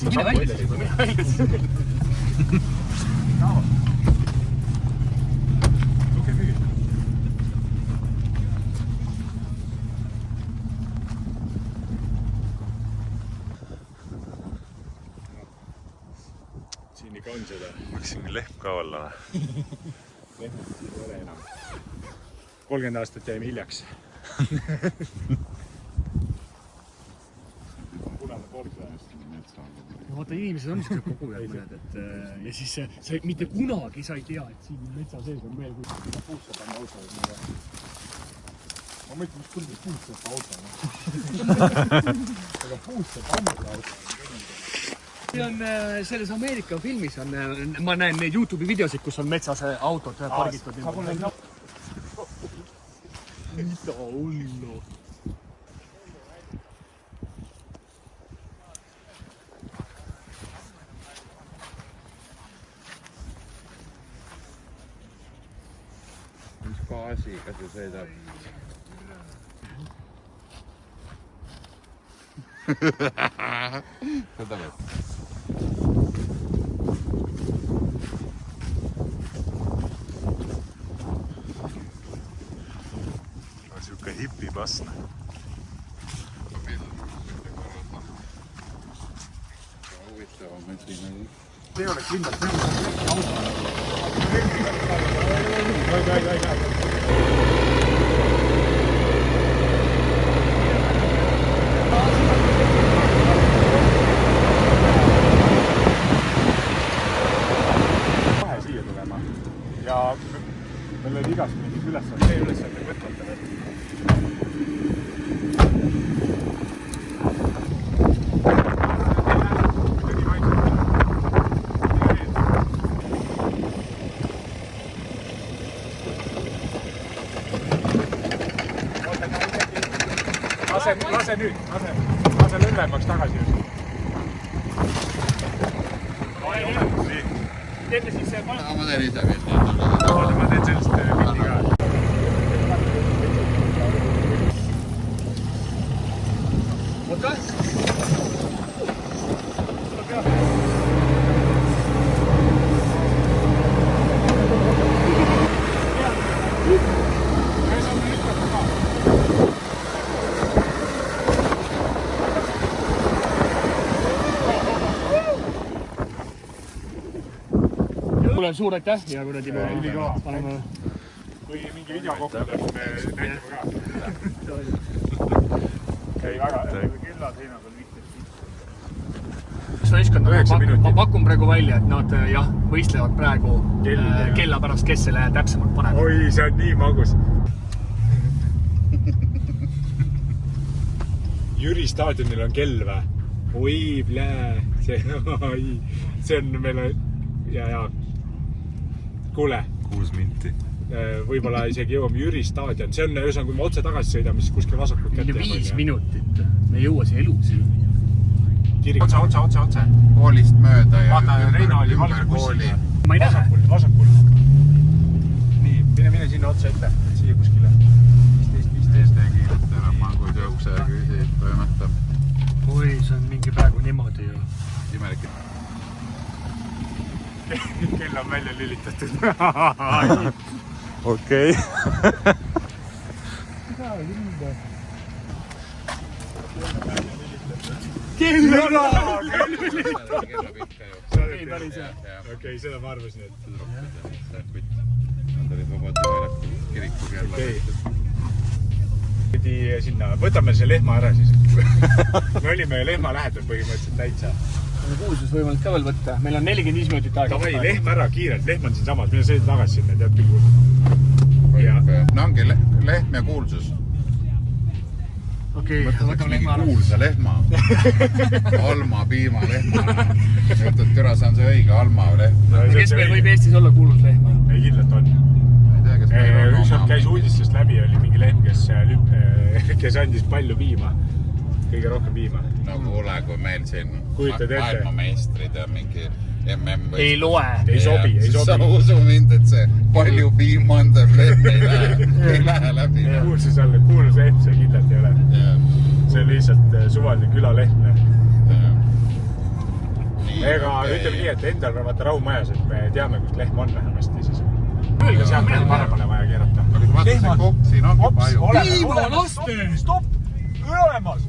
Siin ikka on seda. Maksin lehm ka olla. Lehmast ei ole enam. 30 aastat jäime hiljaks. Punane poolkläänest. Vaata, inimesed on niisugused kogu aeg mõned, et... Ja siis sa mitte kunagi sa ei tea, et siin metsa sees on veel kuskil puusse panna auto. Ma mõtlen, mis kurdi puusse auto. Aga puusse panna auto. See on selles Ameerika filmis on, ma näen neid YouTube'i videosid, kus on metsas autod pargitud. Mida hullu? Mis gaasiga see sõidab? Seda võt. Siuke hipipasna. Huvitavam, et siin on... See oleks linnas auto. Kohe siia tulema. Ja meil oli igast mingid ülesanded võtmata veel. lase nüüd, lase lõdvemaks tagasi just. Teeme siis see ma teen ise pildi. ma teen sellest pildi ka. oota. Kuule, suur aitäh ja kuradi paneme. Kui mingi video kokku tuleb, me näitame ka. Ei väga, kellad heinad on 15. Ma pakun praegu välja, et nad jah, võistlevad praegu kella pärast, kes selle täpsemalt paneb. Oi, see on nii magus. Jüri staadionil on kell või? Oi, plää. See on meil ja. Kuule. 6 minti. Võib-olla isegi jõuame Jüri staadion. See on üsna, kui me otse tagasi sõidame, siis kuskil vasakult kätte. 5 minutit. Me ei jõua siia elus. Otse. Koolist mööda ja vaata, Reino oli valge bussi. Ma ei näe. Vasakul. Nii, mine sinna otse ette. Siia kuskile. 15 tegi ära mangu tõukse ja küsid toimetab. Oi, see on mingi praegu niimoodi ju. Imelik. Kell on välja lülitatud. Okei. Kell ära! Okei, seda ma arvasin, et... Nad olid vabad kiriku kella. Sinna, võtame see lehma ära siis. Me olime lehma lähedal põhimõtteliselt täitsa. Kuulsus võimalik ka veel võtta. Meil on 45 minutit aega. Tavai, lehm ära kiirelt. Lehm on siin samas. Mine sõida tagasi sinna, tead küll. No ongi lehm ja kuulsus. Okei, võtame lehma ära. Kuulsa lehma. Alma, piima, lehma. Võtad türa, see on see õige Alma lehm. Kes meil võib Eestis olla kuulus lehma? Ei, kindlalt on. Ükskord käis uudistest läbi, oli mingi lehm, kes andis palju piima. Kõige rohkem piima. No kuule, kui meil siin maailmameistrid ja mingi MM või... Ei loe. Ei sobi. Sa usu mind, et see palju piima andev lehm ei lähe läbi. Kuulsus lehm, see kindlalt ei ole. See on lihtsalt suvaline külalehm. Ega ütleme nii, et endal on vaata rahumajas, et me teame, kus lehm on vähemasti siis. Öelge sealt meil paremale vaja keerata. Vaata, siin ongi palju. Piima laste! Stopp! Olemas!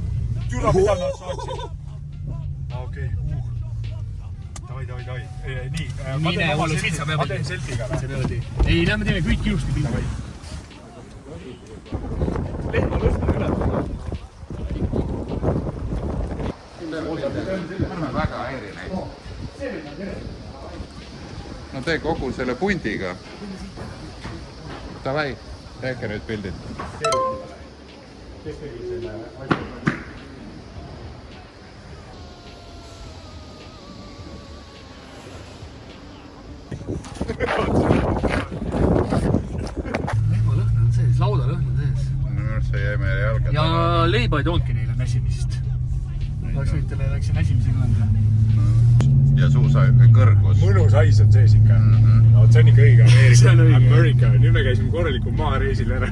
Türa, mida nad saaksid? Okei. Davai. Nii. Mine hullu, siit sa peab. Ma teen selfiga või? Ei, lähme teeme kõik ilusti pildi. Lehma lõhna üle. Ärme väga häiri neid. No tee kogu selle pundiga. Davai, teeke nüüd pildid. Kes tegi selle asja? Lehmalõhn on sees, laudalõhn on sees. See jäi meile jalga. Ja leiba ei toonudki neile näsimisest. Oleks võid teile läksin näsimisega anda. Ja suusa kõrgus. Mõnus hais on sees ikka. No, see on ikka õige America. Nüüd me käisime korraliku maareisil ära.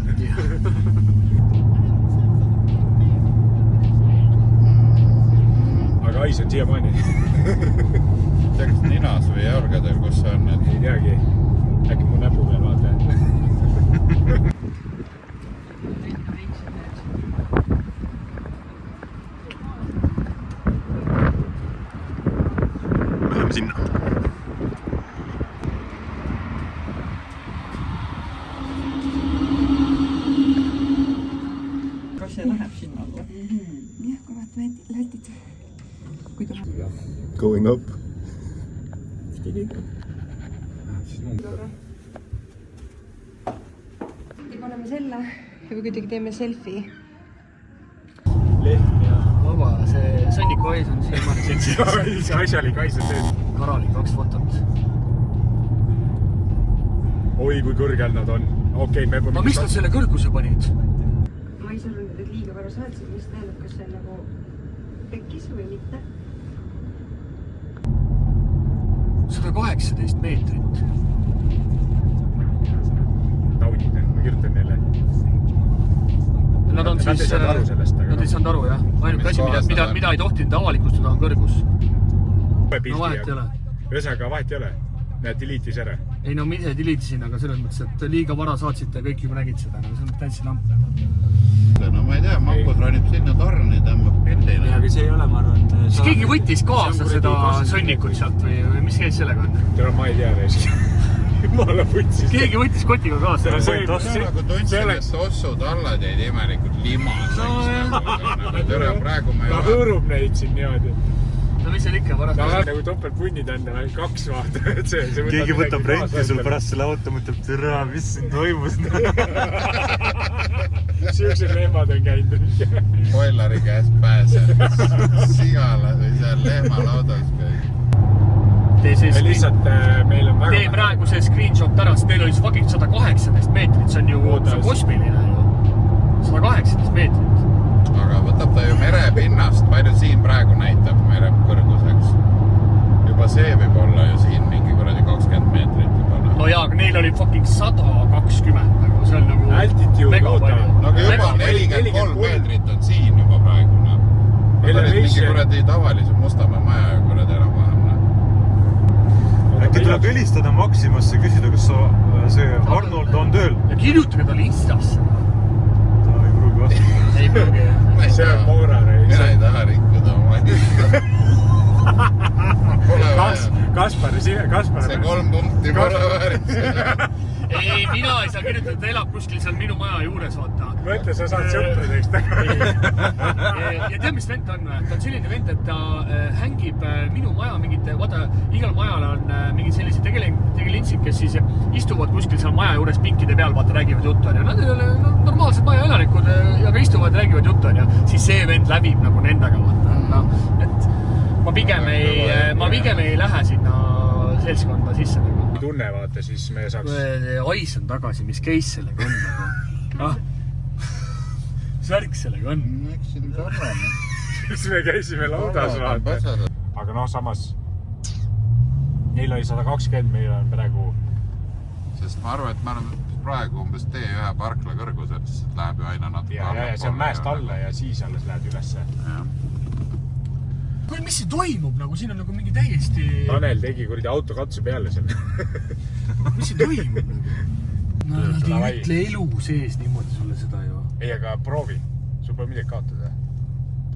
Aga hais on siiamaani. Teeks ninas või jalgadel, kus see on? Ei teagi. Äkki mu näpu peal vaata. Läheme sinna. Kas see läheb sinna alla? Jah, kui vaata lätid. Going up. Paneme selle ja kuidagi teeme selfie. Lehm ja... Vaba, see Sõnniku hais on siiamaani sees. See asjalik hais on sees. Karali 2 fotot. Oi, kui kõrgel nad on. Okei, me... Aga mis nad selle kõrguse panid? Ma ei saanud, et liiga palju saatsid, mis tähendab, kas see on asja või mitte. 118 meetrit. Taunid, ma kirjutan neile. Nad ei saanud aru sellest, aga... Nad ei saanud aru, jah. Ainuke asi, mida ei tohtinud avalikustada, on kõrgus. No vahet ei ole. Ühesõnaga vahet ei ole. Näed, delete'is ära. Ei no, ise delete'isin, aga selles mõttes, et liiga vara saatsite ja kõik juba nägid seda. See on täitsa lamp. No ma ei tea, Makos ronib sinna torni, tõmbab pildile. Aga see ei ole, ma arvan... Kas keegi võttis kaasa seda sõnnikut sealt või mis käis sellega on? Teil ma ei tea reiski. Jumala võtsis. Keegi võttis kotiga kaasa. See on nagu tundsin, et tossu tallad jäid imelikult limas. Praegu ma ei ole. Ta hõõrub neid siin niimoodi. No mis seal ikka varast? Ta on nagu topeltpunnid enda veel 2 vaata. Keegi võtab renti sul pärast selle auto, mõtleb, tere, mis siin toimus? Siuksed lehmad on käinud. Spoilari käest pääsen. Sigala või seal lehmalaudas käib. Lihtsalt meil on väga... Tee praegu see screenshot ära, sest meil oli fucking 118 meetrit, see on ju kosmiline ju. 118 meetrit. Aga võtab ta ju merepinnast, palju siin praegu näitab mere kõrguseks. Juba see võib olla ju siin mingi kuradi 20 meetrit juba. No jaa, aga neil oli fucking 120 nagu, see on nagu mega palju. No aga juba 43 meetrit on siin juba praegu, no. Meil oli mingi kuradi tavalise Mustamäe maja ja kuradi enam-vähem, no. Äkki tuleb helistada Maximasse, küsida, kas see Arnold on tööl. Ja kirjutage talle Instasse. Ta ei pruugi vastu. Ei pruugi, jah. See on Moora reis. Mina ei taha rikkuda oma Kaspar. See 3 punkti pole vääriks. Ei, mina ei saa kirjutada, ta elab kuskil seal minu maja juures, vaata. Mõtle, sa saad sõpradeks tagasi. Ja tead, mis vend on? Ta on selline vend, et ta hängib minu maja mingite, vaata, igal majal on mingid sellised tegelintsid, kes siis istuvad kuskil seal maja juures pinkide peal, vaata, räägivad juttu, on ja nad ei ole normaalsed maja elanikud, aga istuvad, räägivad juttu, on ja siis see vend läbib nagu nendega, vaata. No, et ma pigem ei lähe sinna seltskonda sisse nagu. Tunne, vaata, siis me saaks... Ais on tagasi, mis case sellega on nagu. Särk sellega on. Eksin karvama. Siis me käisime laudas, vaata. Aga noh, samas neil oli 120, meil on praegu... Sest ma arvan, et me oleme praegu umbes T1 parkla kõrgusel, sest läheb ju aina natuke alla. Ja see on mäest alla ja siis alles lähed ülesse. Mis see toimub nagu? Siin on nagu mingi täiesti... Tanel tegi kuradi autokatse peale seal. Mis see toimub nagu? Nad ei ütle elu sees niimoodi sulle seda ju. Ei, aga proovi. Sul pole midagi kaotada.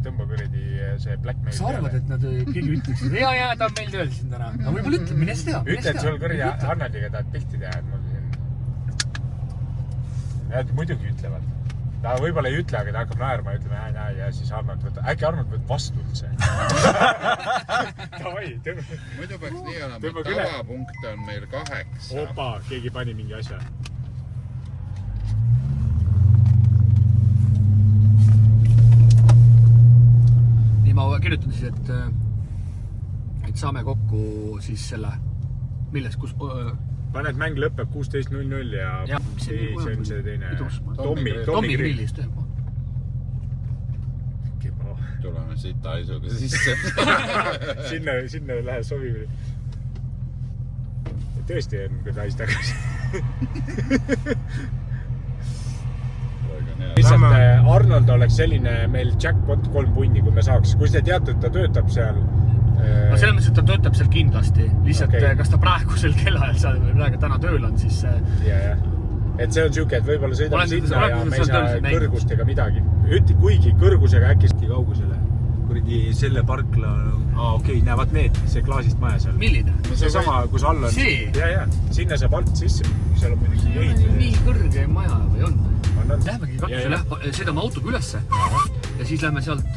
Tõmba kuradi see Black Mail. Kas sa arvad, et nad keegi ütleks, et jaa, ta on meil tööl siin täna. No võib-olla ütleb, mine seda. Ütled sul kuradi Arnoldiga tahad pilti teha, et mul siin... Muidugi ütlevad. Ta võib-olla ei ütle, aga ta hakkab naerma ja ütleme ja siis Arnold võtta. Äkki Arnold võtab vastu üldse. Muidu peaks nii olema, tavapunkte on meil 8. Opa, keegi pani mingi asja. Nii ma kirjutan siis, et saame kokku siis selle, milles, kus... Paned mäng lõpeb 16.00 ja see on see teine... Tommi grillist ühe pool. Tuleme siit aisuga sisse. Sinna lähe sobib. Tõesti on küll ais tagasi. Lihtsalt Arnold oleks selline meil jackpot 3 punni, kui me saaks. Kui te teate, et ta töötab seal... No selles mõttes, et ta töötab seal kindlasti. Lihtsalt, kas ta praegusel kellaajal seal praegu täna tööl on, siis... Ja. Et see on siuke, et võib-olla sõidame sinna ja me ei saa kõrgust ega midagi. Kuigi kõrgusega äkki kaugusele. Kuridi selle parkla... Okei, näevad need, see klaasist maja seal. Milline? See sama, kus all on... See? Ja. Sinna saab alt sisse. Seal on muidugi ehitaja. Nii kõrge maja või on? Lähmegi katusele, sõidame autoga ülesse ja siis lähme sealt...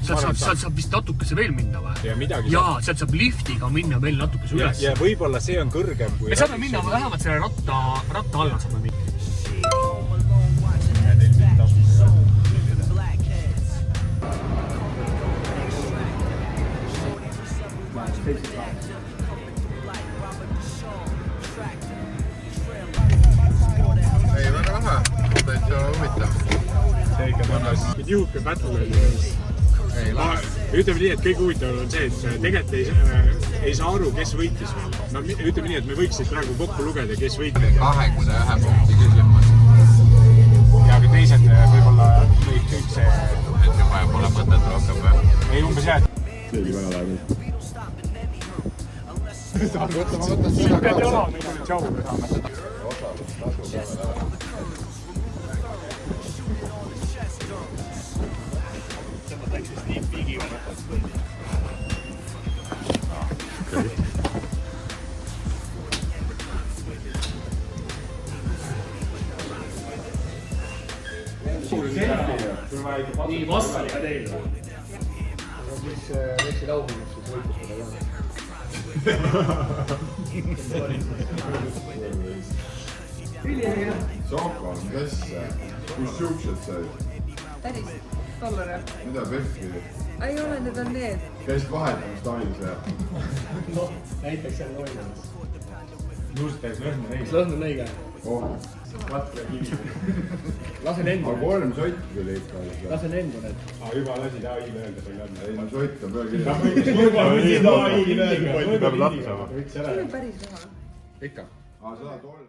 Sealt saab vist natukese veel minna või? Jaa, sealt saab liftiga minna veel natukese üles. Ja võib-olla see on kõrgem kui... Me saame minna vähemalt selle ratta alla saame minna. Ei, väga vähe. Täitsa huvitav. See ikka tagas. Juhuke battle oli. ei lahe . ütleme nii , et kõige huvitavam on see , et tegelikult ei saa aru , kes võitis veel . no ütleme nii , et me võiks siit praegu kokku lugeda , kes võitis . 21 punkti küsimus . ja ka teised võib-olla kõik see , et juba pole mõtet rohkem või ? ei umbes jah , see oli väga lahe . et jala , meil oli tšauga saame . nii vastu ka teil . Sokol , mis , kus siuksed said ? päris dollare . mida pehki ? ei ole , need on need . käisid vahetamas Taanis või ? näiteks seal toimumas . juustes lõhna neil . lõhn on õige . oh , lasen aga endu . 3 sotti tuli ikka . lasen endu need . juba lasid ai-le öelda sulle anda . ei no sott on peal kirjas . peab lahti saama . see on päris raha . ikka ? aa , 100 $.